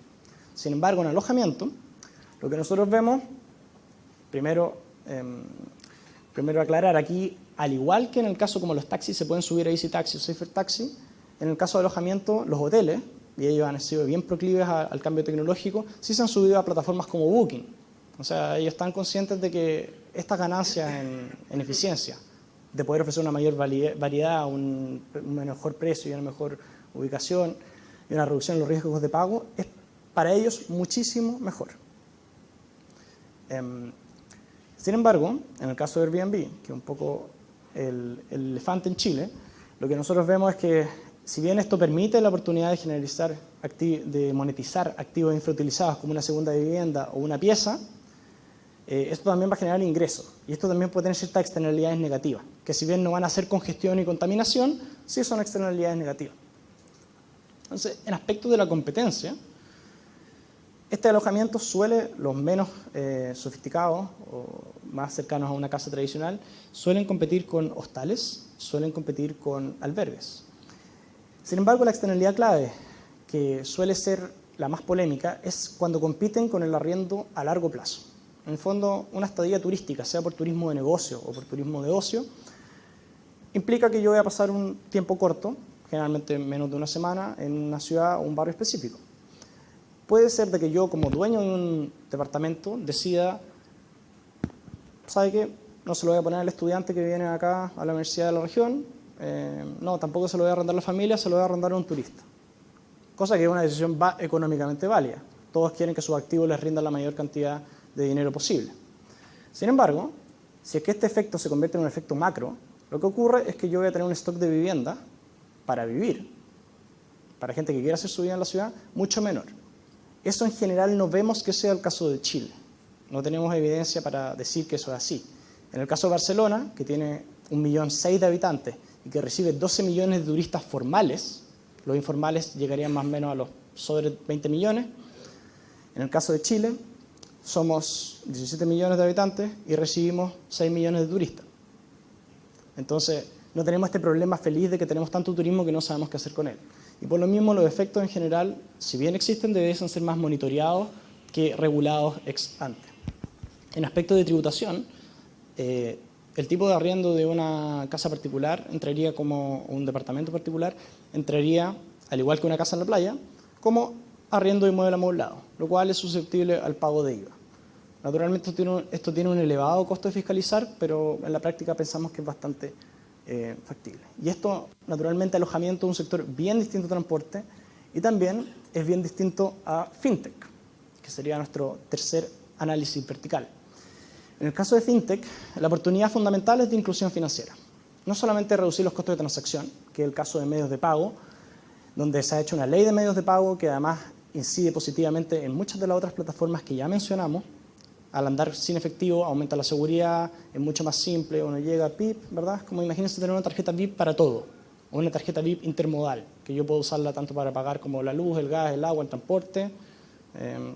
Sin embargo, en alojamiento, lo que nosotros vemos, primero aclarar aquí, al igual que en el caso como los taxis se pueden subir a Easy Taxi o Safer Taxi, en el caso de alojamiento, los hoteles, y ellos han sido bien proclives al cambio tecnológico, sí se han subido a plataformas como Booking. O sea, ellos están conscientes de que estas ganancias en eficiencia, de poder ofrecer una mayor variedad, un mejor precio y una mejor ubicación y una reducción en los riesgos de pago, es para ellos muchísimo mejor. Sin embargo, en el caso de Airbnb, que es un poco el elefante en Chile, lo que nosotros vemos es que si bien esto permite la oportunidad de monetizar activos infrautilizados como una segunda vivienda o una pieza, esto también va a generar ingresos y esto también puede tener ciertas externalidades negativas, que si bien no van a ser congestión y contaminación, sí son externalidades negativas. Entonces, en aspectos de la competencia, este alojamiento suele, los menos sofisticados o más cercanos a una casa tradicional, suelen competir con hostales, suelen competir con albergues. Sin embargo, la externalidad clave, que suele ser la más polémica, es cuando compiten con el arriendo a largo plazo. En el fondo, una estadía turística, sea por turismo de negocio o por turismo de ocio, implica que yo voy a pasar un tiempo corto, generalmente menos de una semana, en una ciudad o un barrio específico. Puede ser de que yo, como dueño de un departamento, decida, ¿sabe qué? No se lo voy a poner al estudiante que viene acá a la universidad de la región, no, tampoco se lo voy a arrendar a la familia, se lo voy a arrendar a un turista. Cosa que es una decisión económicamente válida. Todos quieren que sus activos les rindan la mayor cantidad de dinero posible. Sin embargo, si es que este efecto se convierte en un efecto macro, lo que ocurre es que yo voy a tener un stock de vivienda para vivir, para gente que quiera hacer su vida en la ciudad, mucho menor. Eso en general no vemos que sea el caso de Chile. No tenemos evidencia para decir que eso es así. En el caso de Barcelona, que tiene 1,6 millones de habitantes y que recibe 12 millones de turistas formales, los informales llegarían más o menos a los sobre 20 millones. En el caso de Chile, somos 17 millones de habitantes y recibimos 6 millones de turistas. Entonces, no tenemos este problema feliz de que tenemos tanto turismo que no sabemos qué hacer con él. Y por lo mismo, los efectos en general, si bien existen, deberían ser más monitoreados que regulados ex ante. En aspecto de tributación, el tipo de arriendo de una casa particular entraría como un departamento particular, entraría, al igual que una casa en la playa, como arriendo de inmueble amoblado, lo cual es susceptible al pago de IVA. Naturalmente esto tiene un elevado costo de fiscalizar, pero en la práctica pensamos que es bastante factible. Y esto, naturalmente, alojamiento es un sector bien distinto a transporte y también es bien distinto a fintech, que sería nuestro tercer análisis vertical. En el caso de fintech, la oportunidad fundamental es de inclusión financiera. No solamente reducir los costos de transacción, que es el caso de medios de pago, donde se ha hecho una ley de medios de pago que además incide positivamente en muchas de las otras plataformas que ya mencionamos. Al andar sin efectivo aumenta la seguridad, es mucho más simple, uno llega a PIP, ¿verdad? Como imagínense tener una tarjeta VIP para todo, o una tarjeta VIP intermodal, que yo puedo usarla tanto para pagar como la luz, el gas, el agua, el transporte,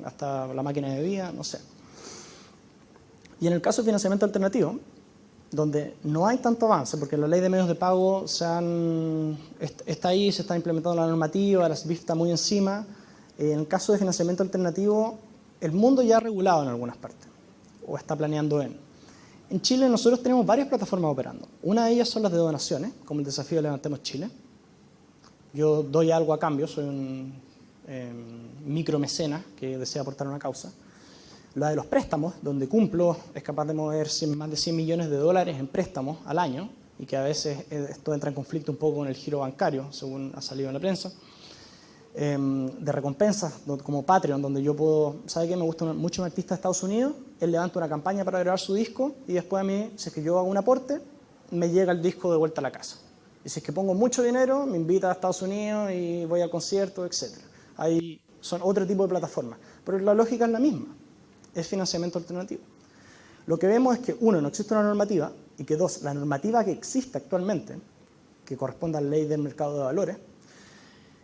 hasta la máquina de bebida, no sé. Y en el caso de financiamiento alternativo, donde no hay tanto avance, porque la ley de medios de pago está ahí, se está implementando la normativa, la SBIF está muy encima. En el caso de financiamiento alternativo, el mundo ya ha regulado en algunas partes, o está planeando en. En Chile nosotros tenemos varias plataformas operando. Una de ellas son las de donaciones, como el desafío Levantemos Chile. Yo doy algo a cambio, soy un micromecenas que desea aportar una causa. La de los préstamos, donde Cumplo es capaz de mover más de 100 millones de dólares en préstamos al año, y que a veces esto entra en conflicto un poco con el giro bancario, según ha salido en la prensa. De recompensas, como Patreon, donde yo puedo, ¿sabe qué? Me gusta mucho un artista de Estados Unidos, él levanta una campaña para grabar su disco, y después a mí, si es que yo hago un aporte, me llega el disco de vuelta a la casa. Y si es que pongo mucho dinero, me invita a Estados Unidos y voy al concierto, etc. Ahí son otro tipo de plataformas, pero la lógica es la misma. Es financiamiento alternativo. Lo que vemos es que, uno, no existe una normativa, y que dos, la normativa que existe actualmente, que corresponde a la ley del mercado de valores,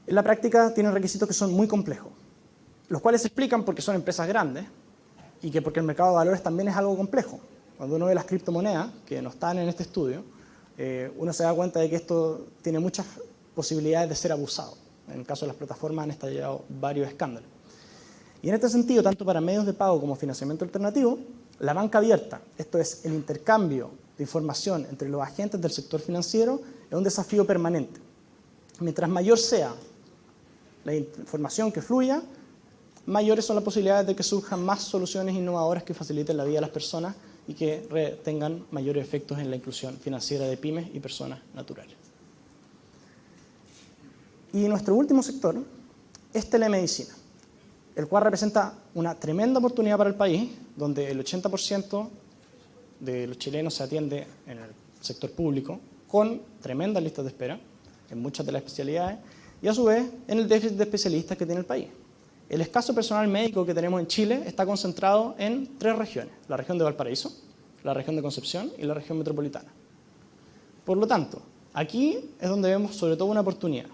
en la práctica tiene requisitos que son muy complejos, los cuales se explican porque son empresas grandes y que porque el mercado de valores también es algo complejo. Cuando uno ve las criptomonedas, que no están en este estudio, uno se da cuenta de que esto tiene muchas posibilidades de ser abusado. En el caso de las plataformas han estallado varios escándalos. Y en este sentido, tanto para medios de pago como financiamiento alternativo, la banca abierta, esto es el intercambio de información entre los agentes del sector financiero, es un desafío permanente. Mientras mayor sea la información que fluya, mayores son las posibilidades de que surjan más soluciones innovadoras que faciliten la vida de las personas y que tengan mayores efectos en la inclusión financiera de pymes y personas naturales. Y nuestro último sector es telemedicina, el cual representa una tremenda oportunidad para el país, donde el 80% de los chilenos se atiende en el sector público, con tremendas listas de espera en muchas de las especialidades, y a su vez en el déficit de especialistas que tiene el país. El escaso personal médico que tenemos en Chile está concentrado en 3 regiones: la región de Valparaíso, la región de Concepción y la región metropolitana. Por lo tanto, aquí es donde vemos sobre todo una oportunidad.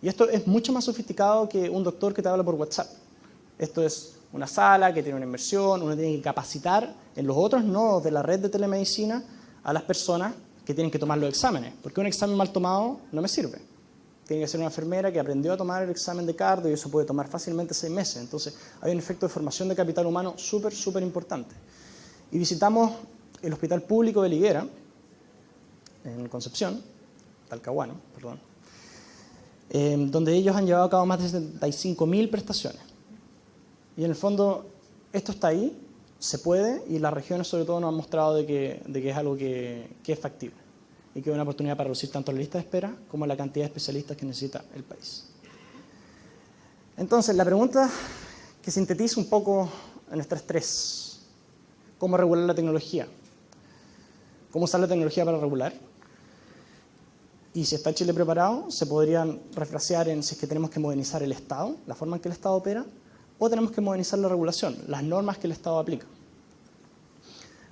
Y esto es mucho más sofisticado que un doctor que te habla por WhatsApp. Esto es una sala que tiene una inversión, uno tiene que capacitar en los otros nodos de la red de telemedicina a las personas que tienen que tomar los exámenes, porque un examen mal tomado no me sirve. Tiene que ser una enfermera que aprendió a tomar el examen de cardio y eso puede tomar fácilmente 6 meses. Entonces hay un efecto de formación de capital humano súper importante. Y visitamos el Hospital Público de Liguera, en Concepción, Talcahuano, perdón, donde ellos han llevado a cabo más de 75.000 prestaciones. Y en el fondo, esto está ahí, se puede, y las regiones sobre todo nos han mostrado de que es algo que es factible y que es una oportunidad para reducir tanto la lista de espera como la cantidad de especialistas que necesita el país. Entonces, la pregunta que sintetiza un poco en estas 3: ¿cómo regular la tecnología? ¿Cómo usar la tecnología para regular? Y si está Chile preparado, se podrían refrasear en si es que tenemos que modernizar el Estado, la forma en que el Estado opera, o tenemos que modernizar la regulación, las normas que el Estado aplica.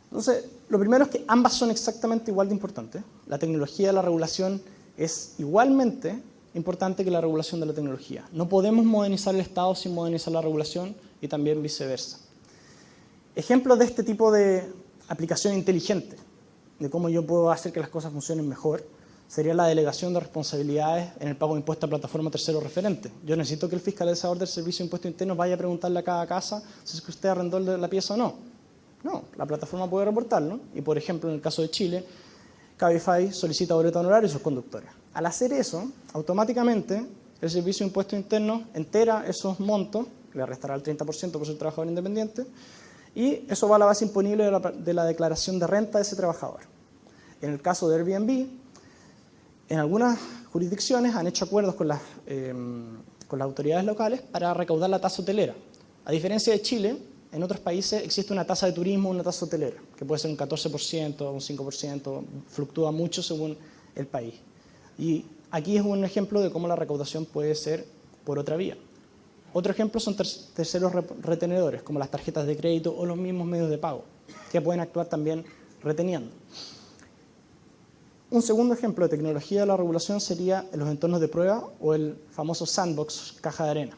Entonces, lo primero es que ambas son exactamente igual de importantes. La tecnología de la regulación es igualmente importante que la regulación de la tecnología. No podemos modernizar el Estado sin modernizar la regulación y también viceversa. Ejemplos de este tipo de aplicación inteligente, de cómo yo puedo hacer que las cosas funcionen mejor, sería la delegación de responsabilidades en el pago de impuestos a plataforma tercero referente. Yo necesito que el fiscalizador del Servicio de Impuestos Internos vaya a preguntarle a cada casa si es que usted arrendó la pieza o no. No, la plataforma puede reportarlo. Y, por ejemplo, en el caso de Chile, Cabify solicita boleto honorario a sus conductores. Al hacer eso, automáticamente el Servicio de Impuestos Internos entera esos montos, le restará el 30% por ser trabajador independiente, y eso va a la base imponible de la declaración de renta de ese trabajador. En el caso de Airbnb, en algunas jurisdicciones han hecho acuerdos con las autoridades locales para recaudar la tasa hotelera. A diferencia de Chile, en otros países existe una tasa de turismo, una tasa hotelera, que puede ser un 14%, un 5%, fluctúa mucho según el país. Y aquí es un ejemplo de cómo la recaudación puede ser por otra vía. Otro ejemplo son terceros retenedores, como las tarjetas de crédito o los mismos medios de pago, que pueden actuar también reteniendo. Un segundo ejemplo de tecnología de la regulación sería en los entornos de prueba o el famoso sandbox, caja de arena.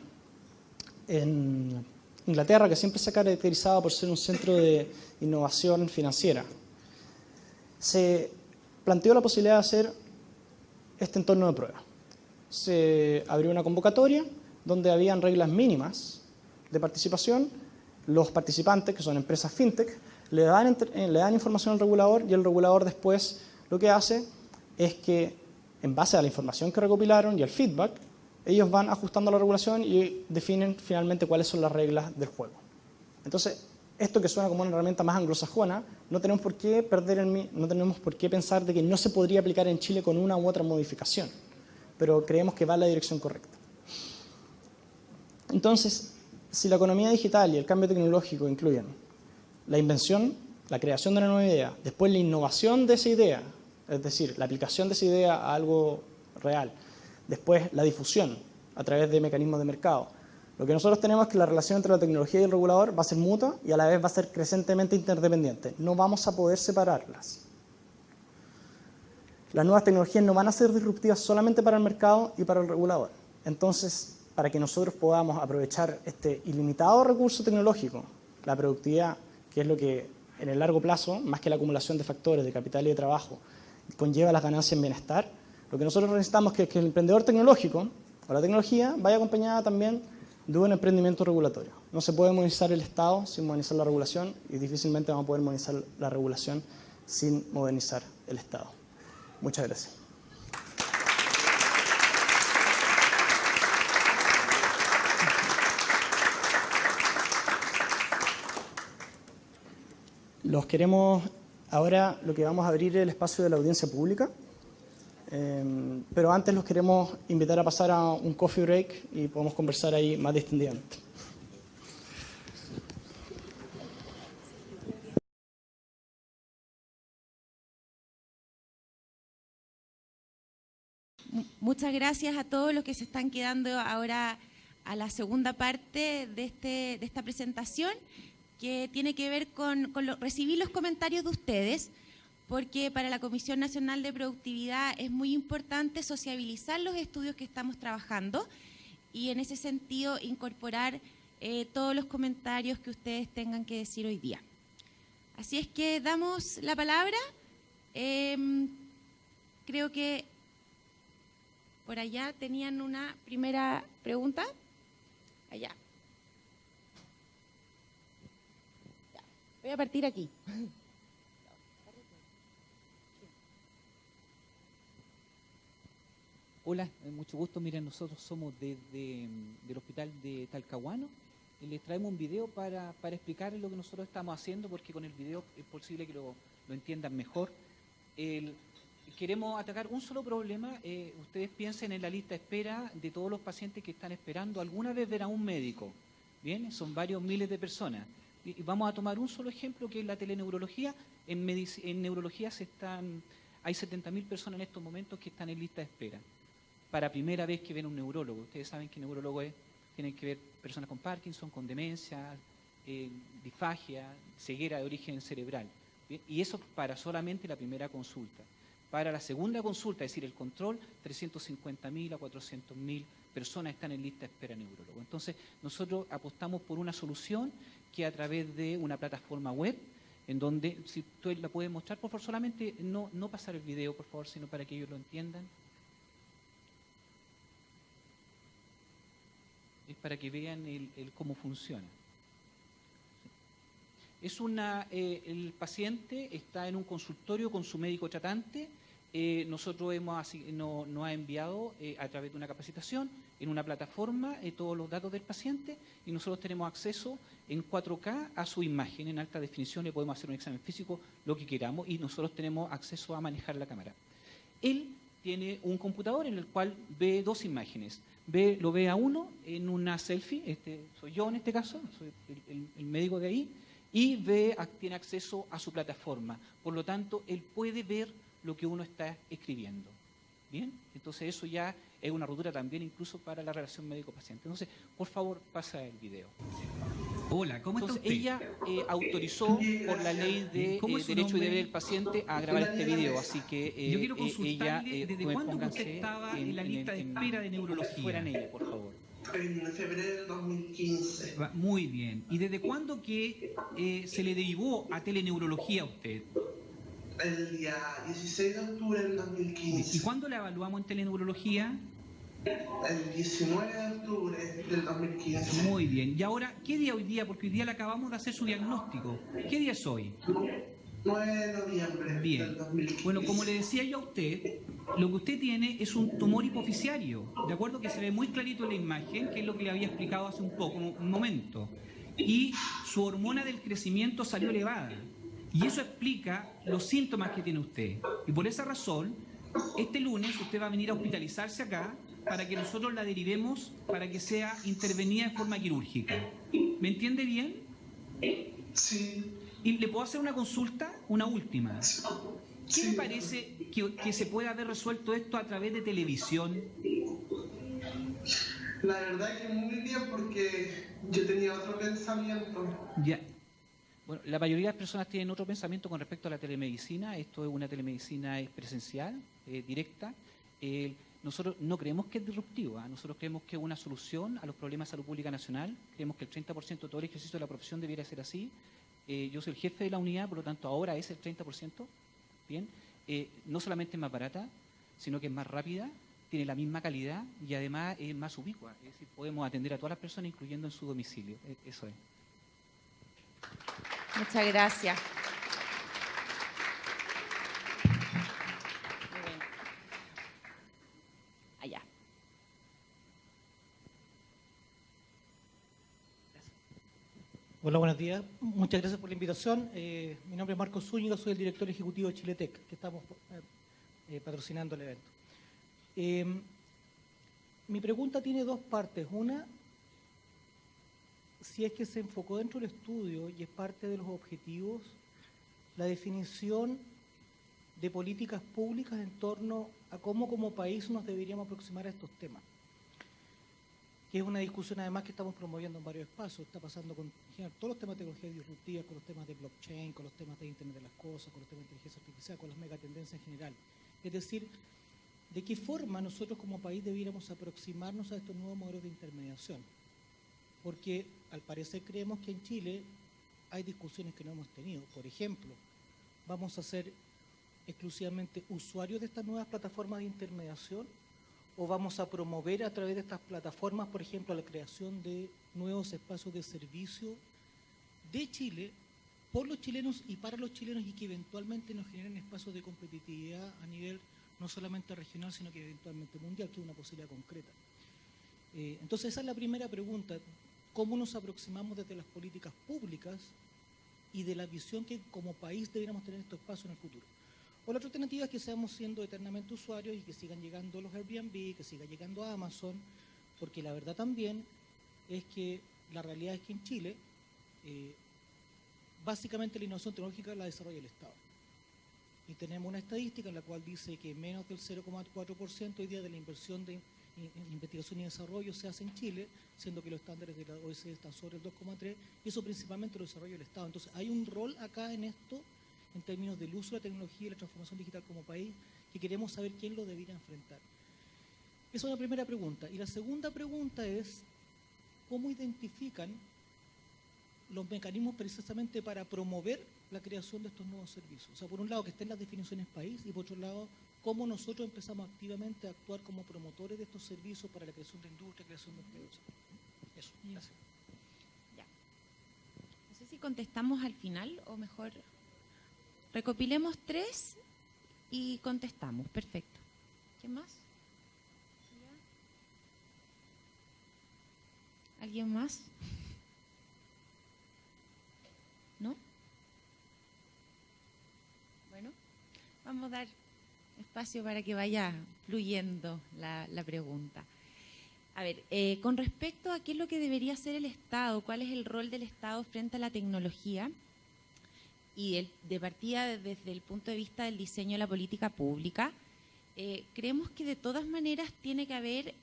En Inglaterra, que siempre se ha caracterizado por ser un centro de innovación financiera, se planteó la posibilidad de hacer este entorno de prueba. Se abrió una convocatoria donde habían reglas mínimas de participación. Los participantes, que son empresas fintech, le dan información al regulador y el regulador después lo que hace es que, en base a la información que recopilaron y el feedback, ellos van ajustando la regulación y definen finalmente cuáles son las reglas del juego. Entonces, esto que suena como una herramienta más anglosajona, no tenemos por qué no tenemos por qué pensar de que no se podría aplicar en Chile con una u otra modificación, pero creemos que va en la dirección correcta. Entonces, si la economía digital y el cambio tecnológico incluyen la invención, la creación de una nueva idea, después la innovación de esa idea, es decir, la aplicación de esa idea a algo real, después la difusión a través de mecanismos de mercado, lo que nosotros tenemos es que la relación entre la tecnología y el regulador va a ser mutua y a la vez va a ser crecientemente interdependiente. No vamos a poder separarlas. Las nuevas tecnologías no van a ser disruptivas solamente para el mercado y para el regulador. Entonces, para que nosotros podamos aprovechar este ilimitado recurso tecnológico, la productividad, que es lo que en el largo plazo, más que la acumulación de factores de capital y de trabajo, conlleva las ganancias en bienestar, lo que nosotros necesitamos es que el emprendedor tecnológico o la tecnología vaya acompañada también de un emprendimiento regulatorio. No se puede modernizar el Estado sin modernizar la regulación y difícilmente vamos a poder modernizar la regulación sin modernizar el Estado. Muchas gracias. Ahora lo que vamos a abrir es el espacio de la audiencia pública, pero antes los queremos invitar a pasar a un coffee break y podemos conversar ahí más distendidamente. Muchas gracias a todos los que se están quedando ahora a la segunda parte de esta presentación, que tiene que ver con recibir los comentarios de ustedes, porque para la Comisión Nacional de Productividad es muy importante sociabilizar los estudios que estamos trabajando y en ese sentido incorporar todos los comentarios que ustedes tengan que decir hoy día. Así es que damos la palabra. Creo que por allá tenían una primera pregunta. Allá. Voy a partir aquí. Hola, mucho gusto. Miren, nosotros somos del Hospital de Talcahuano. Les traemos un video para explicarles lo que nosotros estamos haciendo, porque con el video es posible que lo entiendan mejor. Queremos atacar un solo problema. Ustedes piensen en la lista de espera de todos los pacientes que están esperando alguna vez ver a un médico. Bien, son varios miles de personas. Y vamos a tomar un solo ejemplo, que es la teleneurología. En neurología hay 70.000 personas en estos momentos que están en lista de espera para primera vez que ven un neurólogo. Ustedes saben que neurólogo tienen que ver personas con Parkinson, con demencia, disfagia, ceguera de origen cerebral. ¿Bien? Y eso para solamente la primera consulta. Para la segunda consulta, es decir, el control, 350.000 a 400.000 personas están en lista de espera neurólogo. Entonces, nosotros apostamos por una solución que a través de una plataforma web, en donde, si tú la puedes mostrar, por favor, solamente no pasar el video, por favor, sino para que ellos lo entiendan. Es para que vean cómo funciona. El paciente está en un consultorio con su médico tratante. Nosotros nos ha enviado a través de una capacitación en una plataforma todos los datos del paciente y nosotros tenemos acceso en 4K a su imagen en alta definición. Le podemos hacer un examen físico, lo que queramos, y nosotros tenemos acceso a manejar la cámara. Él tiene un computador en el cual ve dos imágenes. Lo ve a uno en una selfie, soy yo en este caso, soy el médico de ahí, y tiene acceso a su plataforma. Por lo tanto, él puede ver lo que uno está escribiendo. ¿Bien? Entonces eso ya es una ruptura también incluso para la relación médico-paciente. Entonces, por favor, pasa el video. Hola, ¿cómo está usted? Ella autorizó por la ley de derecho y deber del paciente a grabar este video, así que yo quiero consultarle desde cuándo usted estaba en la lista de espera de neurología. Fueran ella, por favor. En febrero del 2015. Muy bien. ¿Y desde cuándo que se le derivó a teleneurología a usted? El día 16 de octubre del 2015. ¿Y cuándo la evaluamos en teleneurología? El 19 de octubre del 2015. Muy bien. ¿Y ahora qué día hoy día? Porque hoy día le acabamos de hacer su diagnóstico. ¿Qué día es hoy? 9 de noviembre Bien. del 2015. Bueno, como le decía yo a usted, lo que usted tiene es un tumor hipofisiario, de acuerdo, que se ve muy clarito en la imagen, que es lo que le había explicado hace un momento. Y su hormona del crecimiento salió elevada. Y eso explica los síntomas que tiene usted. Y por esa razón, este lunes usted va a venir a hospitalizarse acá para que nosotros la derivemos para que sea intervenida en forma quirúrgica. ¿Me entiende bien? Sí. ¿Y le puedo hacer una consulta? Una última. ¿Qué le parece que se pueda haber resuelto esto a través de televisión? La verdad que muy bien, porque yo tenía otro pensamiento. Ya. Bueno, la mayoría de las personas tienen otro pensamiento con respecto a la telemedicina. Esto es una telemedicina presencial, directa. Nosotros no creemos que es disruptivo, ¿eh? Nosotros creemos que es una solución a los problemas de salud pública nacional. Creemos que el 30% de todo el ejercicio de la profesión debiera ser así. Yo soy el jefe de la unidad, por lo tanto ahora es el 30%. Bien. No solamente es más barata, sino que es más rápida, tiene la misma calidad y además es más ubicua. Es decir, podemos atender a todas las personas, incluyendo en su domicilio. Eso es. Muchas gracias. Muy bien. Allá. Hola, buenos días. Muchas gracias por la invitación. Mi nombre es Marcos Zúñiga, soy el director ejecutivo de Chiletec, que estamos patrocinando el evento. Mi pregunta tiene dos partes. Una, si es que se enfocó dentro del estudio y es parte de los objetivos la definición de políticas públicas en torno a cómo como país nos deberíamos aproximar a estos temas, que es una discusión además que estamos promoviendo en varios espacios. Está pasando con todos los temas de tecnología disruptiva, con los temas de blockchain, con los temas de Internet de las Cosas, con los temas de inteligencia artificial, con las megatendencias en general. Es decir, ¿de qué forma nosotros como país debiéramos aproximarnos a estos nuevos modelos de intermediación? Porque al parecer creemos que en Chile hay discusiones que no hemos tenido. Por ejemplo, ¿vamos a ser exclusivamente usuarios de estas nuevas plataformas de intermediación? ¿O vamos a promover a través de estas plataformas, por ejemplo, la creación de nuevos espacios de servicio de Chile, por los chilenos y para los chilenos, y que eventualmente nos generen espacios de competitividad a nivel no solamente regional, sino que eventualmente mundial, que es una posibilidad concreta? Entonces esa es la primera pregunta. ¿Cómo nos aproximamos desde las políticas públicas y de la visión que como país deberíamos tener estos espacios en el futuro? O la otra alternativa es que seamos siendo eternamente usuarios y que sigan llegando los Airbnb, que siga llegando Amazon, porque la verdad también es que la realidad es que en Chile básicamente la innovación tecnológica la desarrolla el Estado. Y tenemos una estadística en la cual dice que menos del 0,4% hoy día de la inversión de investigación y desarrollo se hace en Chile, siendo que los estándares de la OECD están sobre el 2,3%, y eso principalmente lo desarrolla el Estado. Entonces hay un rol acá en esto, en términos del uso de la tecnología y la transformación digital como país, que queremos saber quién lo debería enfrentar. Esa es la primera pregunta. Y la segunda pregunta es, ¿cómo identifican los mecanismos precisamente para promover la creación de estos nuevos servicios? O sea, por un lado, que estén las definiciones país, y por otro lado, cómo nosotros empezamos activamente a actuar como promotores de estos servicios para la creación de industria, creación de empleos. Eso, gracias. Ya. No sé si contestamos al final o mejor recopilemos tres y contestamos. Perfecto. ¿Qué más? ¿Alguien más? ¿No? Bueno, vamos a dar espacio para que vaya fluyendo la pregunta. A ver, con respecto a qué es lo que debería hacer el Estado, cuál es el rol del Estado frente a la tecnología, y de partida desde el punto de vista del diseño de la política pública, creemos que de todas maneras tiene que haber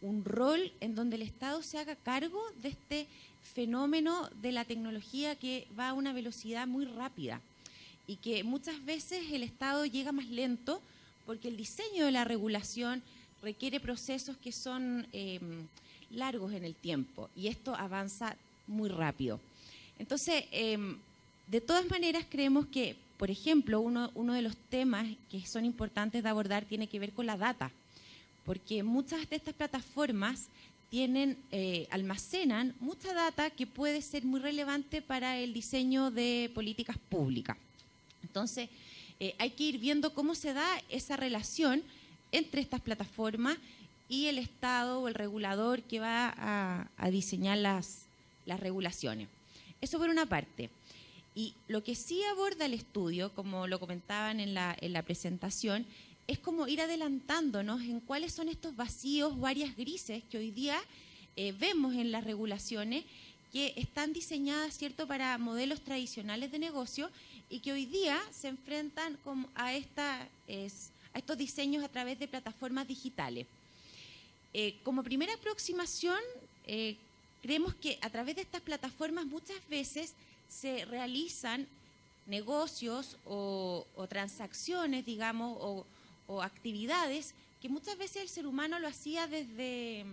un rol en donde el Estado se haga cargo de este fenómeno de la tecnología que va a una velocidad muy rápida y que muchas veces el Estado llega más lento porque el diseño de la regulación requiere procesos que son largos en el tiempo y esto avanza muy rápido. Entonces, de todas maneras creemos que, por ejemplo, uno de los temas que son importantes de abordar tiene que ver con la data, porque muchas de estas plataformas almacenan mucha data que puede ser muy relevante para el diseño de políticas públicas. Entonces, hay que ir viendo cómo se da esa relación entre estas plataformas y el Estado o el regulador que va a diseñar las regulaciones. Eso por una parte. Y lo que sí aborda el estudio, como lo comentaban en la presentación, es como ir adelantándonos en cuáles son estos vacíos o áreas grises que hoy día vemos en las regulaciones que están diseñadas, ¿cierto?, para modelos tradicionales de negocio y que hoy día se enfrentan a estos diseños a través de plataformas digitales. Como primera aproximación, creemos que a través de estas plataformas muchas veces se realizan negocios o transacciones, digamos, o actividades que muchas veces el ser humano lo hacía desde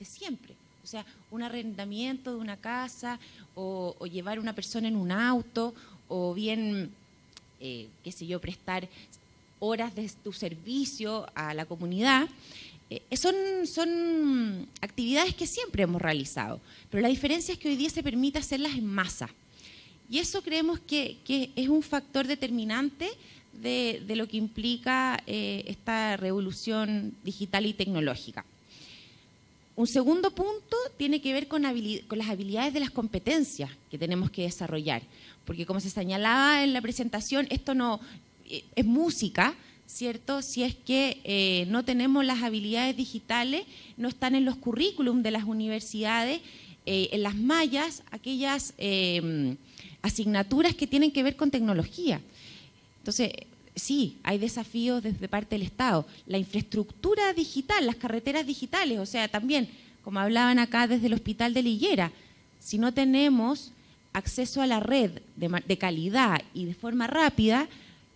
siempre. O sea, un arrendamiento de una casa o llevar a una persona en un auto o bien, qué sé yo, prestar horas de tu servicio a la comunidad. Son actividades que siempre hemos realizado, pero la diferencia es que hoy día se permite hacerlas en masa. Y eso creemos que es un factor determinante de lo que implica esta revolución digital y tecnológica. Un segundo punto tiene que ver con las habilidades de las competencias que tenemos que desarrollar, porque como se señalaba en la presentación, esto no es música, ¿cierto? Si es que no tenemos las habilidades digitales, no están en los currículum de las universidades, en las mallas, aquellas asignaturas que tienen que ver con tecnología. Entonces, sí, hay desafíos desde parte del Estado. La infraestructura digital, las carreteras digitales, o sea, también, como hablaban acá desde el Hospital de Liguera, si no tenemos acceso a la red de calidad y de forma rápida,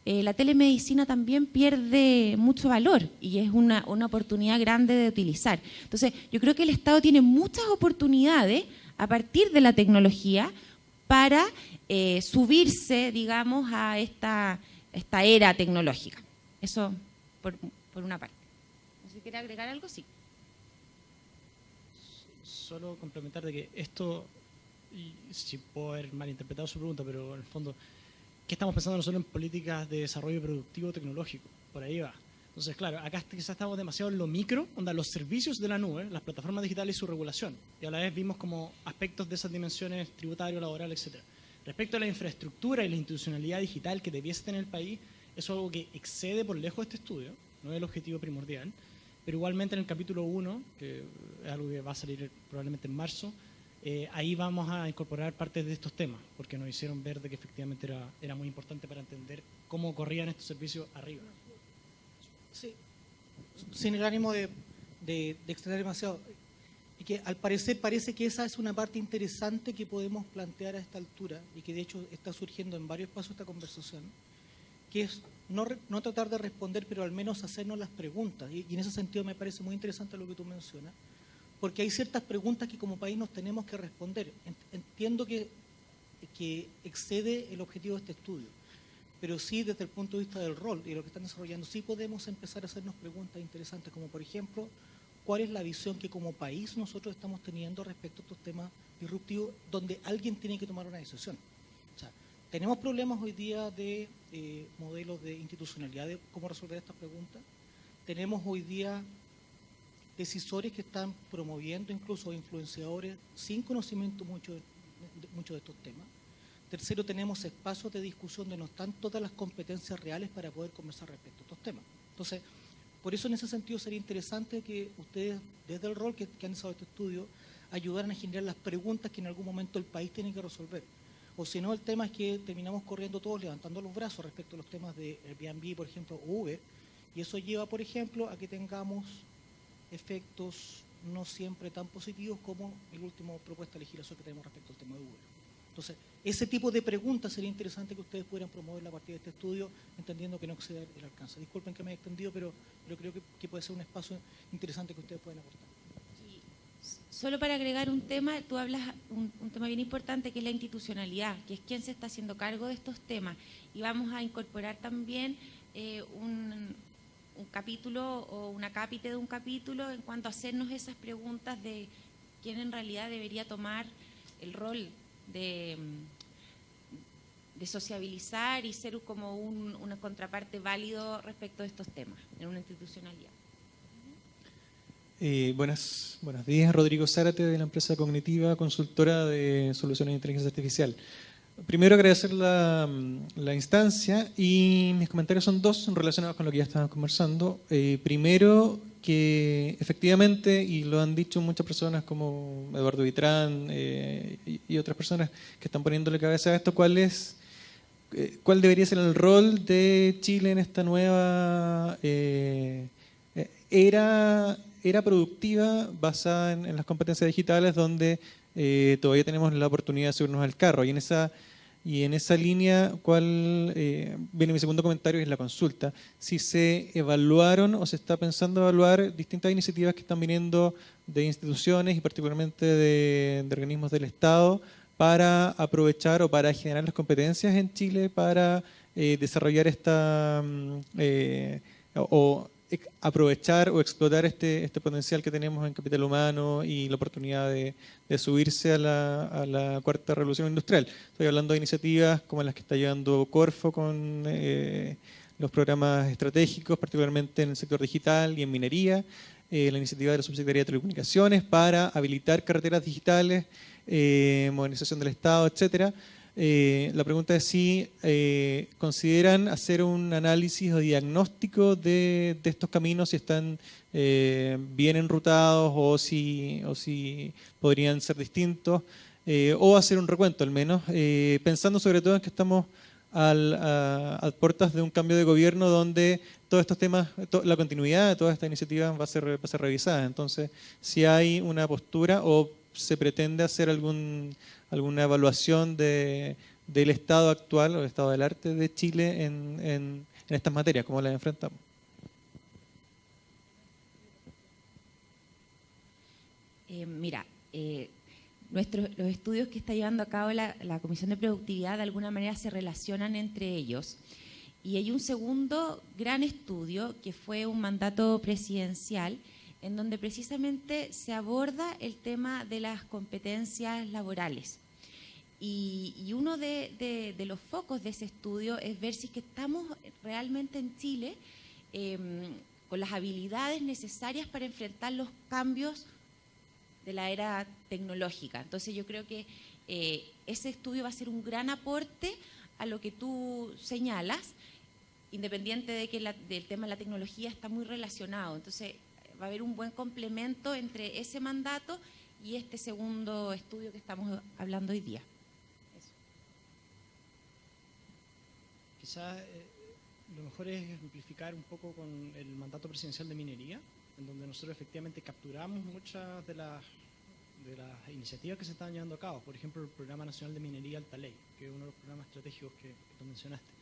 la telemedicina también pierde mucho valor y es una oportunidad grande de utilizar. Entonces, yo creo que el Estado tiene muchas oportunidades a partir de la tecnología para subirse, digamos, a esta era tecnológica. Eso por una parte. No sé si quiere agregar algo, sí. Solo complementar de que esto, y si puedo haber malinterpretado su pregunta, pero en el fondo, ¿qué estamos pensando nosotros en políticas de desarrollo productivo tecnológico? Por ahí va. Entonces, claro, acá quizás estamos demasiado en lo micro, onda los servicios de la nube, las plataformas digitales y su regulación. Y a la vez vimos como aspectos de esas dimensiones tributario, laboral, etcétera. Respecto a la infraestructura y la institucionalidad digital que debiese tener el país, eso es algo que excede por lejos este estudio, no es el objetivo primordial, pero igualmente en el capítulo 1, que es algo que va a salir probablemente en marzo, ahí vamos a incorporar partes de estos temas, porque nos hicieron ver de que efectivamente era muy importante para entender cómo corrían estos servicios arriba. Sí, sin el ánimo de extender demasiado. Y que al parecer parece que esa es una parte interesante que podemos plantear a esta altura y que de hecho está surgiendo en varios pasos de esta conversación, que es no tratar de responder, pero al menos hacernos las preguntas. Y en ese sentido me parece muy interesante lo que tú mencionas, porque hay ciertas preguntas que como país nos tenemos que responder. Entiendo que excede el objetivo de este estudio, pero sí desde el punto de vista del rol y lo que están desarrollando, sí podemos empezar a hacernos preguntas interesantes, como por ejemplo, ¿cuál es la visión que como país nosotros estamos teniendo respecto a estos temas disruptivos donde alguien tiene que tomar una decisión? O sea, tenemos problemas hoy día de modelos de institucionalidad, de cómo resolver estas preguntas. Tenemos hoy día decisores que están promoviendo, incluso influenciadores, sin conocimiento mucho de estos temas. Tercero, tenemos espacios de discusión donde no están todas las competencias reales para poder conversar respecto a estos temas. Entonces, por eso en ese sentido sería interesante que ustedes, desde el rol que han desarrollado este estudio, ayudaran a generar las preguntas que en algún momento el país tiene que resolver. O si no, el tema es que terminamos corriendo todos levantando los brazos respecto a los temas de Airbnb, por ejemplo, o Uber, y eso lleva, por ejemplo, a que tengamos efectos no siempre tan positivos como la última propuesta de legislación que tenemos respecto al tema de Uber. Entonces, ese tipo de preguntas sería interesante que ustedes pudieran promover a partir de este estudio, entendiendo que no exceda el alcance. Disculpen que me haya extendido, pero creo que puede ser un espacio interesante que ustedes pueden aportar. Solo para agregar un tema, tú hablas un tema bien importante que es la institucionalidad, que es quién se está haciendo cargo de estos temas. Y vamos a incorporar también un capítulo o una cápite de un capítulo en cuanto a hacernos esas preguntas de quién en realidad debería tomar el rol de sociabilizar y ser como una contraparte válido respecto de estos temas en una institucionalidad. Buenos días, Rodrigo Zárate de la empresa Cognitiva, consultora de soluciones de inteligencia artificial. Primero agradecer la instancia y mis comentarios son dos relacionados con lo que ya estaban conversando. Primero, que efectivamente, y lo han dicho muchas personas como Eduardo Vitrán y otras personas que están poniéndole cabeza a esto, ¿cuál debería ser el rol de Chile en esta nueva era productiva basada en las competencias digitales, donde todavía tenemos la oportunidad de subirnos al carro? Y en esa línea, viene mi segundo comentario, es la consulta. Si se evaluaron o se está pensando evaluar distintas iniciativas que están viniendo de instituciones y particularmente de organismos del Estado para aprovechar o para generar las competencias en Chile para desarrollar aprovechar o explotar este potencial que tenemos en capital humano y la oportunidad de subirse a la cuarta revolución industrial. Estoy hablando de iniciativas como las que está llevando Corfo con los programas estratégicos, particularmente en el sector digital y en minería, la iniciativa de la Subsecretaría de Telecomunicaciones para habilitar carreteras digitales, modernización del Estado, etcétera. La pregunta es si consideran hacer un análisis o diagnóstico de estos caminos, si están bien enrutados o si podrían ser distintos, o hacer un recuento al menos, pensando sobre todo en que estamos a puertas de un cambio de gobierno donde todos estos temas, la continuidad de todas estas iniciativas va a ser revisada. Entonces, si hay una postura o se pretende hacer alguna evaluación del estado actual o el estado del arte de Chile en estas materias, cómo las enfrentamos. Los estudios que está llevando a cabo la Comisión de Productividad de alguna manera se relacionan entre ellos. Y hay un segundo gran estudio que fue un mandato presidencial en donde precisamente se aborda el tema de las competencias laborales. Y uno de los focos de ese estudio es ver si es que estamos realmente en Chile con las habilidades necesarias para enfrentar los cambios de la era tecnológica. Entonces yo creo que ese estudio va a ser un gran aporte a lo que tú señalas, independiente de que el tema de la tecnología está muy relacionado. Entonces va a haber un buen complemento entre ese mandato y este segundo estudio que estamos hablando hoy día. Eso. Quizás lo mejor es ejemplificar un poco con el mandato presidencial de minería, en donde nosotros efectivamente capturamos muchas de las iniciativas que se están llevando a cabo. Por ejemplo, el Programa Nacional de Minería Alta Ley, que es uno de los programas estratégicos que tú mencionaste.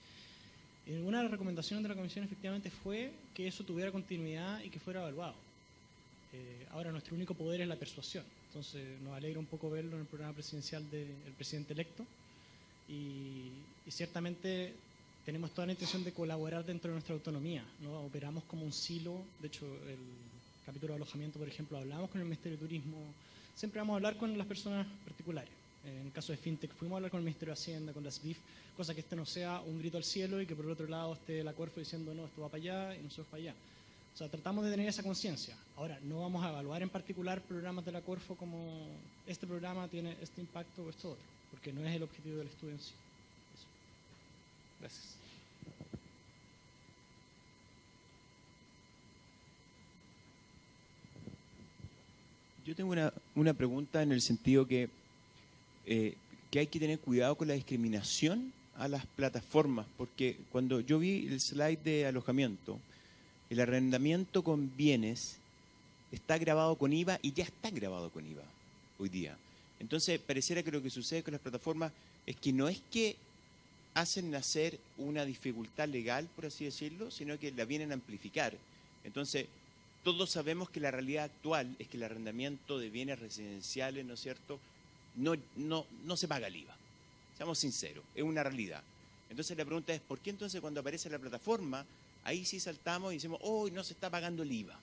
Una de las recomendaciones de la Comisión efectivamente fue que eso tuviera continuidad y que fuera evaluado. Ahora nuestro único poder es la persuasión, entonces nos alegra un poco verlo en el programa presidencial del presidente electo y ciertamente tenemos toda la intención de colaborar dentro de nuestra autonomía, ¿no? Operamos como un silo. De hecho, el capítulo de alojamiento, por ejemplo, hablamos con el Ministerio de Turismo, siempre vamos a hablar con las personas particulares. En el caso de FinTech fuimos a hablar con el Ministerio de Hacienda, con las BIF, cosa que este no sea un grito al cielo y que por el otro lado esté la Corfo diciendo no, esto va para allá y nosotros para allá. O sea, tratamos de tener esa conciencia. Ahora, no vamos a evaluar en particular programas de la Corfo como este programa tiene este impacto o esto otro, porque no es el objetivo del estudio en sí. Eso. Gracias. Yo tengo una pregunta en el sentido que hay que tener cuidado con la discriminación a las plataformas, porque cuando yo vi el slide de alojamiento, el arrendamiento con bienes está grabado con IVA y ya está grabado con IVA hoy día. Entonces, pareciera que lo que sucede con las plataformas es que no es que hacen nacer una dificultad legal, por así decirlo, sino que la vienen a amplificar. Entonces, todos sabemos que la realidad actual es que el arrendamiento de bienes residenciales, ¿no es cierto?, no se paga el IVA. Seamos sinceros, es una realidad. Entonces la pregunta es, ¿por qué entonces cuando aparece la plataforma, ahí sí saltamos y decimos, oh, no se está pagando el IVA?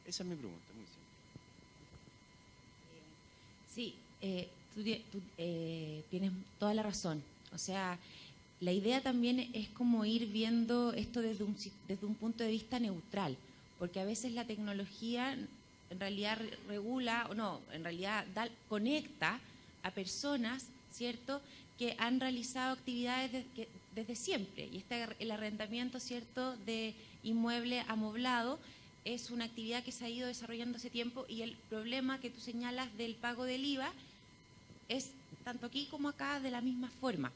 Esa es mi pregunta, muy simple. Sí, tú tienes toda la razón. O sea, la idea también es como ir viendo esto desde un punto de vista neutral, porque a veces la tecnología en realidad regula, o no, en realidad conecta a personas, ¿cierto?, que han realizado actividades desde siempre. Y el arrendamiento, ¿cierto?, de inmueble amoblado es una actividad que se ha ido desarrollando hace tiempo, y el problema que tú señalas del pago del IVA es tanto aquí como acá de la misma forma.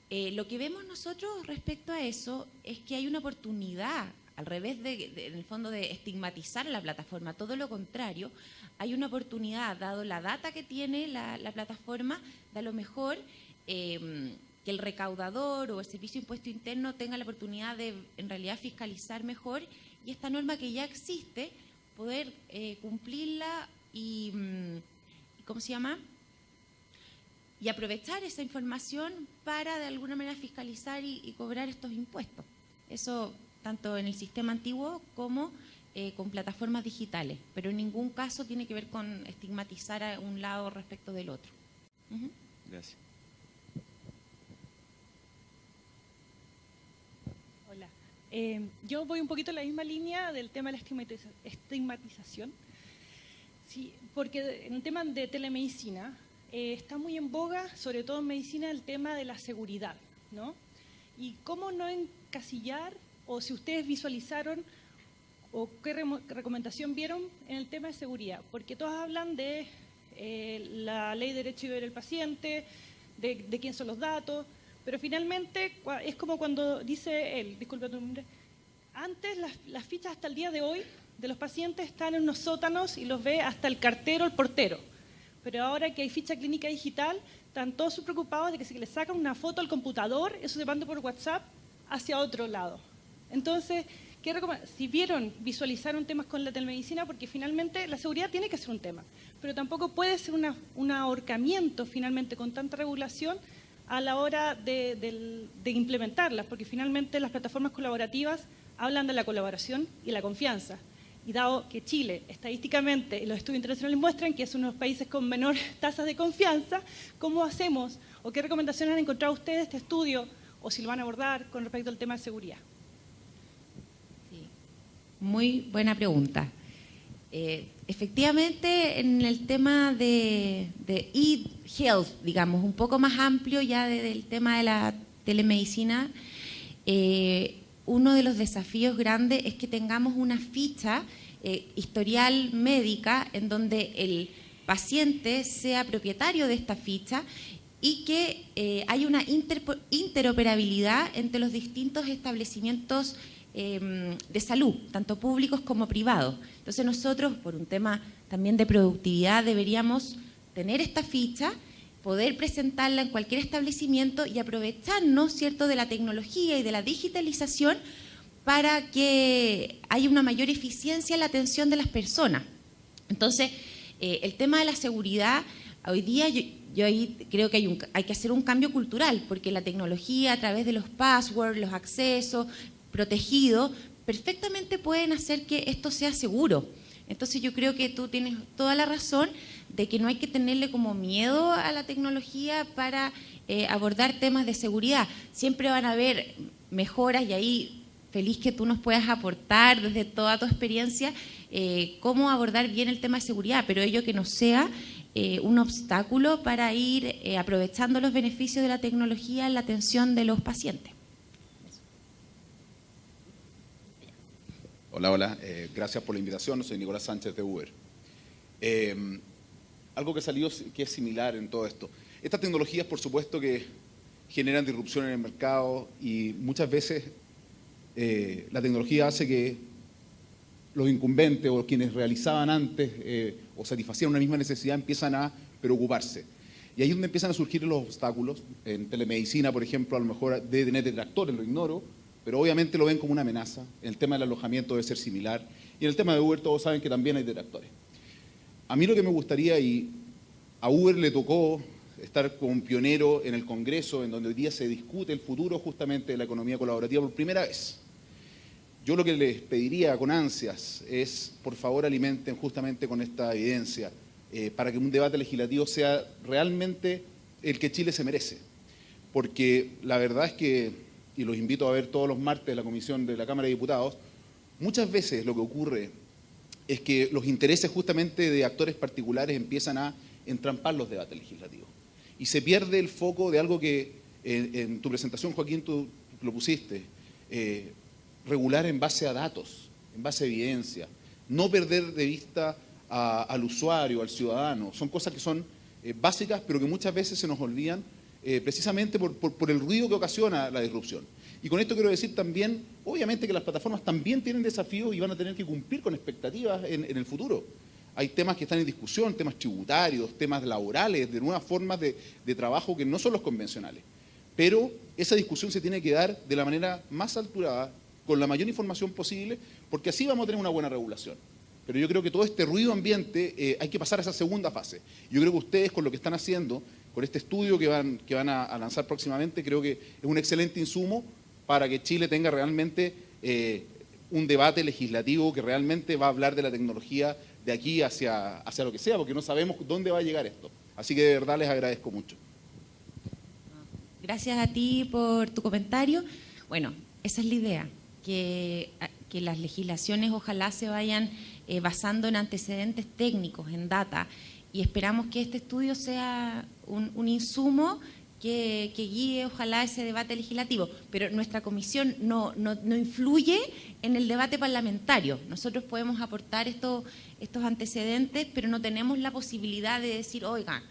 Lo que vemos nosotros respecto a eso es que hay una oportunidad, al revés en el fondo de estigmatizar a la plataforma, todo lo contrario, hay una oportunidad, dado la data que tiene la plataforma, de a lo mejor que el recaudador o el Servicio de Impuesto Interno tenga la oportunidad de en realidad fiscalizar mejor, y esta norma que ya existe, poder cumplirla y, ¿cómo se llama?, y aprovechar esa información para de alguna manera fiscalizar y cobrar estos impuestos. Eso tanto en el sistema antiguo como con plataformas digitales, pero en ningún caso tiene que ver con estigmatizar a un lado respecto del otro. Gracias. Hola. Yo voy un poquito en la misma línea del tema de la estigmatización. Sí, porque en el tema de telemedicina está muy en boga, sobre todo en medicina, el tema de la seguridad, ¿no? Y cómo no encasillar, o si ustedes visualizaron, o qué recomendación vieron en el tema de seguridad, porque todos hablan de la ley de derecho y deber del paciente, de quién son los datos, pero finalmente es como cuando dice él, disculpa tu nombre, antes las fichas hasta el día de hoy de los pacientes están en unos sótanos y los ve hasta el cartero, el portero, pero ahora que hay ficha clínica digital, están todos preocupados de que si le sacan una foto al computador, eso se manda por WhatsApp hacia otro lado. Entonces, si visualizaron temas con la telemedicina, porque finalmente la seguridad tiene que ser un tema, pero tampoco puede ser un ahorcamiento finalmente con tanta regulación a la hora de implementarlas, porque finalmente las plataformas colaborativas hablan de la colaboración y la confianza. Y dado que Chile, estadísticamente, los estudios internacionales muestran que es uno de los países con menor tasas de confianza, ¿cómo hacemos o qué recomendaciones han encontrado ustedes de este estudio, o si lo van a abordar con respecto al tema de seguridad? Muy buena pregunta. Efectivamente, en el tema de e-health, digamos, un poco más amplio ya del tema de la telemedicina, uno de los desafíos grandes es que tengamos una ficha historial médica en donde el paciente sea propietario de esta ficha y que haya una interoperabilidad entre los distintos establecimientos de salud, tanto públicos como privados. Entonces nosotros, por un tema también de productividad, deberíamos tener esta ficha, poder presentarla en cualquier establecimiento y aprovecharnos, ¿cierto?, de la tecnología y de la digitalización para que haya una mayor eficiencia en la atención de las personas. Entonces, el tema de la seguridad, hoy día yo ahí creo que hay que hacer un cambio cultural, porque la tecnología a través de los passwords, los accesos protegidos, perfectamente pueden hacer que esto sea seguro. Entonces yo creo que tú tienes toda la razón de que no hay que tenerle como miedo a la tecnología para abordar temas de seguridad. Siempre van a haber mejoras y ahí feliz que tú nos puedas aportar desde toda tu experiencia cómo abordar bien el tema de seguridad, pero ello que no sea un obstáculo para ir aprovechando los beneficios de la tecnología en la atención de los pacientes. Hola, hola. Gracias por la invitación. Soy Nicolás Sánchez de Uber. Algo que salió que es similar en todo esto. Estas tecnologías, por supuesto, que generan disrupción en el mercado y muchas veces la tecnología hace que los incumbentes o quienes realizaban antes o satisfacían una misma necesidad empiezan a pero ocuparse. Y ahí es donde empiezan a surgir los obstáculos. En telemedicina, por ejemplo, a lo mejor debe tener detractores, lo ignoro, pero obviamente lo ven como una amenaza. En el tema del alojamiento debe ser similar. Y en el tema de Uber todos saben que también hay detractores. A mí lo que me gustaría, y a Uber le tocó estar como un pionero en el Congreso, en donde hoy día se discute el futuro justamente de la economía colaborativa por primera vez. Yo lo que les pediría con ansias es, por favor, alimenten justamente con esta evidencia, para que un debate legislativo sea realmente el que Chile se merece. Porque la verdad es que, y los invito a ver todos los martes en la comisión de la Cámara de Diputados, muchas veces lo que ocurre es que los intereses justamente de actores particulares empiezan a entrampar los debates legislativos. Y se pierde el foco de algo que en tu presentación, Joaquín, tú lo pusiste, regular en base a datos, en base a evidencia, no perder de vista al usuario, al ciudadano. Son cosas que son básicas, pero que muchas veces se nos olvidan precisamente por el ruido que ocasiona la disrupción. Y con esto quiero decir también, obviamente que las plataformas también tienen desafíos y van a tener que cumplir con expectativas en el futuro. Hay temas que están en discusión, temas tributarios, temas laborales, de nuevas formas de trabajo que no son los convencionales. Pero esa discusión se tiene que dar de la manera más alturada, con la mayor información posible, porque así vamos a tener una buena regulación. Pero yo creo que todo este ruido ambiente hay que pasar a esa segunda fase. Yo creo que ustedes, con lo que están haciendo, con este estudio que van a lanzar próximamente, creo que es un excelente insumo para que Chile tenga realmente un debate legislativo que realmente va a hablar de la tecnología de aquí hacia lo que sea, porque no sabemos dónde va a llegar esto. Así que de verdad les agradezco mucho. Gracias a ti por tu comentario. Bueno, esa es la idea, que las legislaciones ojalá se vayan basando en antecedentes técnicos, en data, y esperamos que este estudio sea un insumo que guíe ojalá ese debate legislativo, pero nuestra comisión no influye en el debate parlamentario. Nosotros podemos aportar estos antecedentes, pero no tenemos la posibilidad de decir, oigan,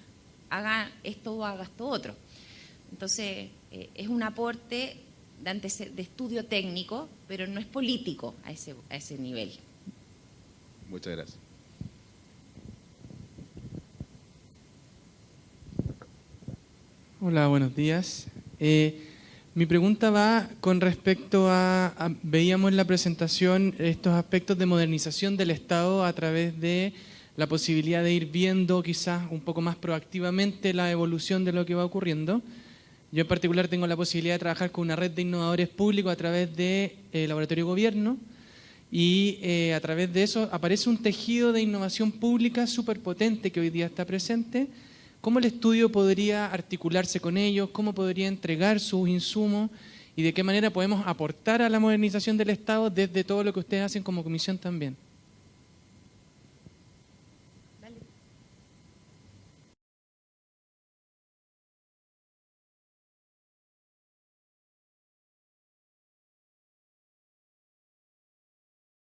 haga esto o haga esto otro. Entonces, es un aporte de estudio técnico, pero no es político a ese nivel. Muchas gracias. Hola, buenos días. Mi pregunta va con respecto veíamos en la presentación estos aspectos de modernización del Estado a través de la posibilidad de ir viendo quizás un poco más proactivamente la evolución de lo que va ocurriendo. Yo en particular tengo la posibilidad de trabajar con una red de innovadores públicos a través de Laboratorio Gobierno y a través de eso aparece un tejido de innovación pública súper potente que hoy día está presente. ¿Cómo el estudio podría articularse con ellos? ¿Cómo podría entregar sus insumos? ¿Y de qué manera podemos aportar a la modernización del Estado desde todo lo que ustedes hacen como comisión también?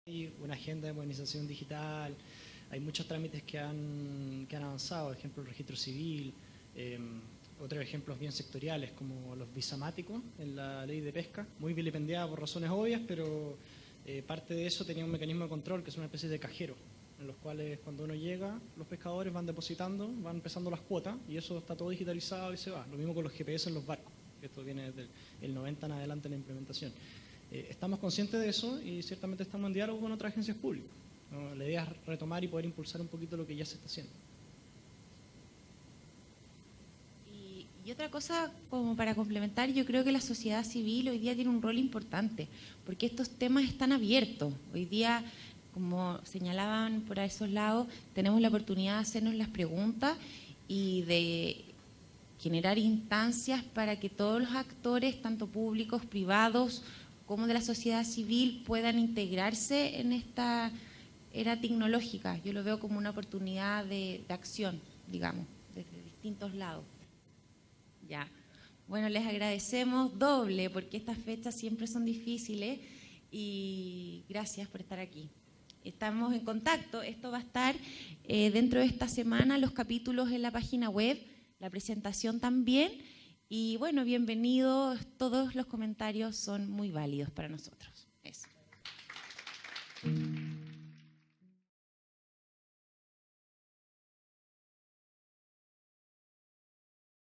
Hay una agenda de modernización digital, hay muchos trámites que han avanzado, por ejemplo el registro civil, otros ejemplos bien sectoriales como los visamáticos en la ley de pesca, muy vilipendiada por razones obvias, pero parte de eso tenía un mecanismo de control que es una especie de cajero, en los cuales cuando uno llega, los pescadores van depositando, van empezando las cuotas y eso está todo digitalizado y se va. Lo mismo con los GPS en los barcos, esto viene desde el 90 en adelante en la implementación. Estamos conscientes de eso y ciertamente estamos en diálogo con otras agencias públicas, ¿no? La idea es retomar y poder impulsar un poquito lo que ya se está haciendo. Y otra cosa, como para complementar, yo creo que la sociedad civil hoy día tiene un rol importante, porque estos temas están abiertos. Hoy día, como señalaban por esos lados, tenemos la oportunidad de hacernos las preguntas y de generar instancias para que todos los actores, tanto públicos, privados, como de la sociedad civil, puedan integrarse en esta era tecnológica. Yo lo veo como una oportunidad de acción, digamos, desde distintos lados. Ya. Bueno, les agradecemos doble, porque estas fechas siempre son difíciles y gracias por estar aquí. Estamos en contacto, esto va a estar dentro de esta semana, los capítulos en la página web, la presentación también. Y bueno, bienvenidos, todos los comentarios son muy válidos para nosotros. Eso.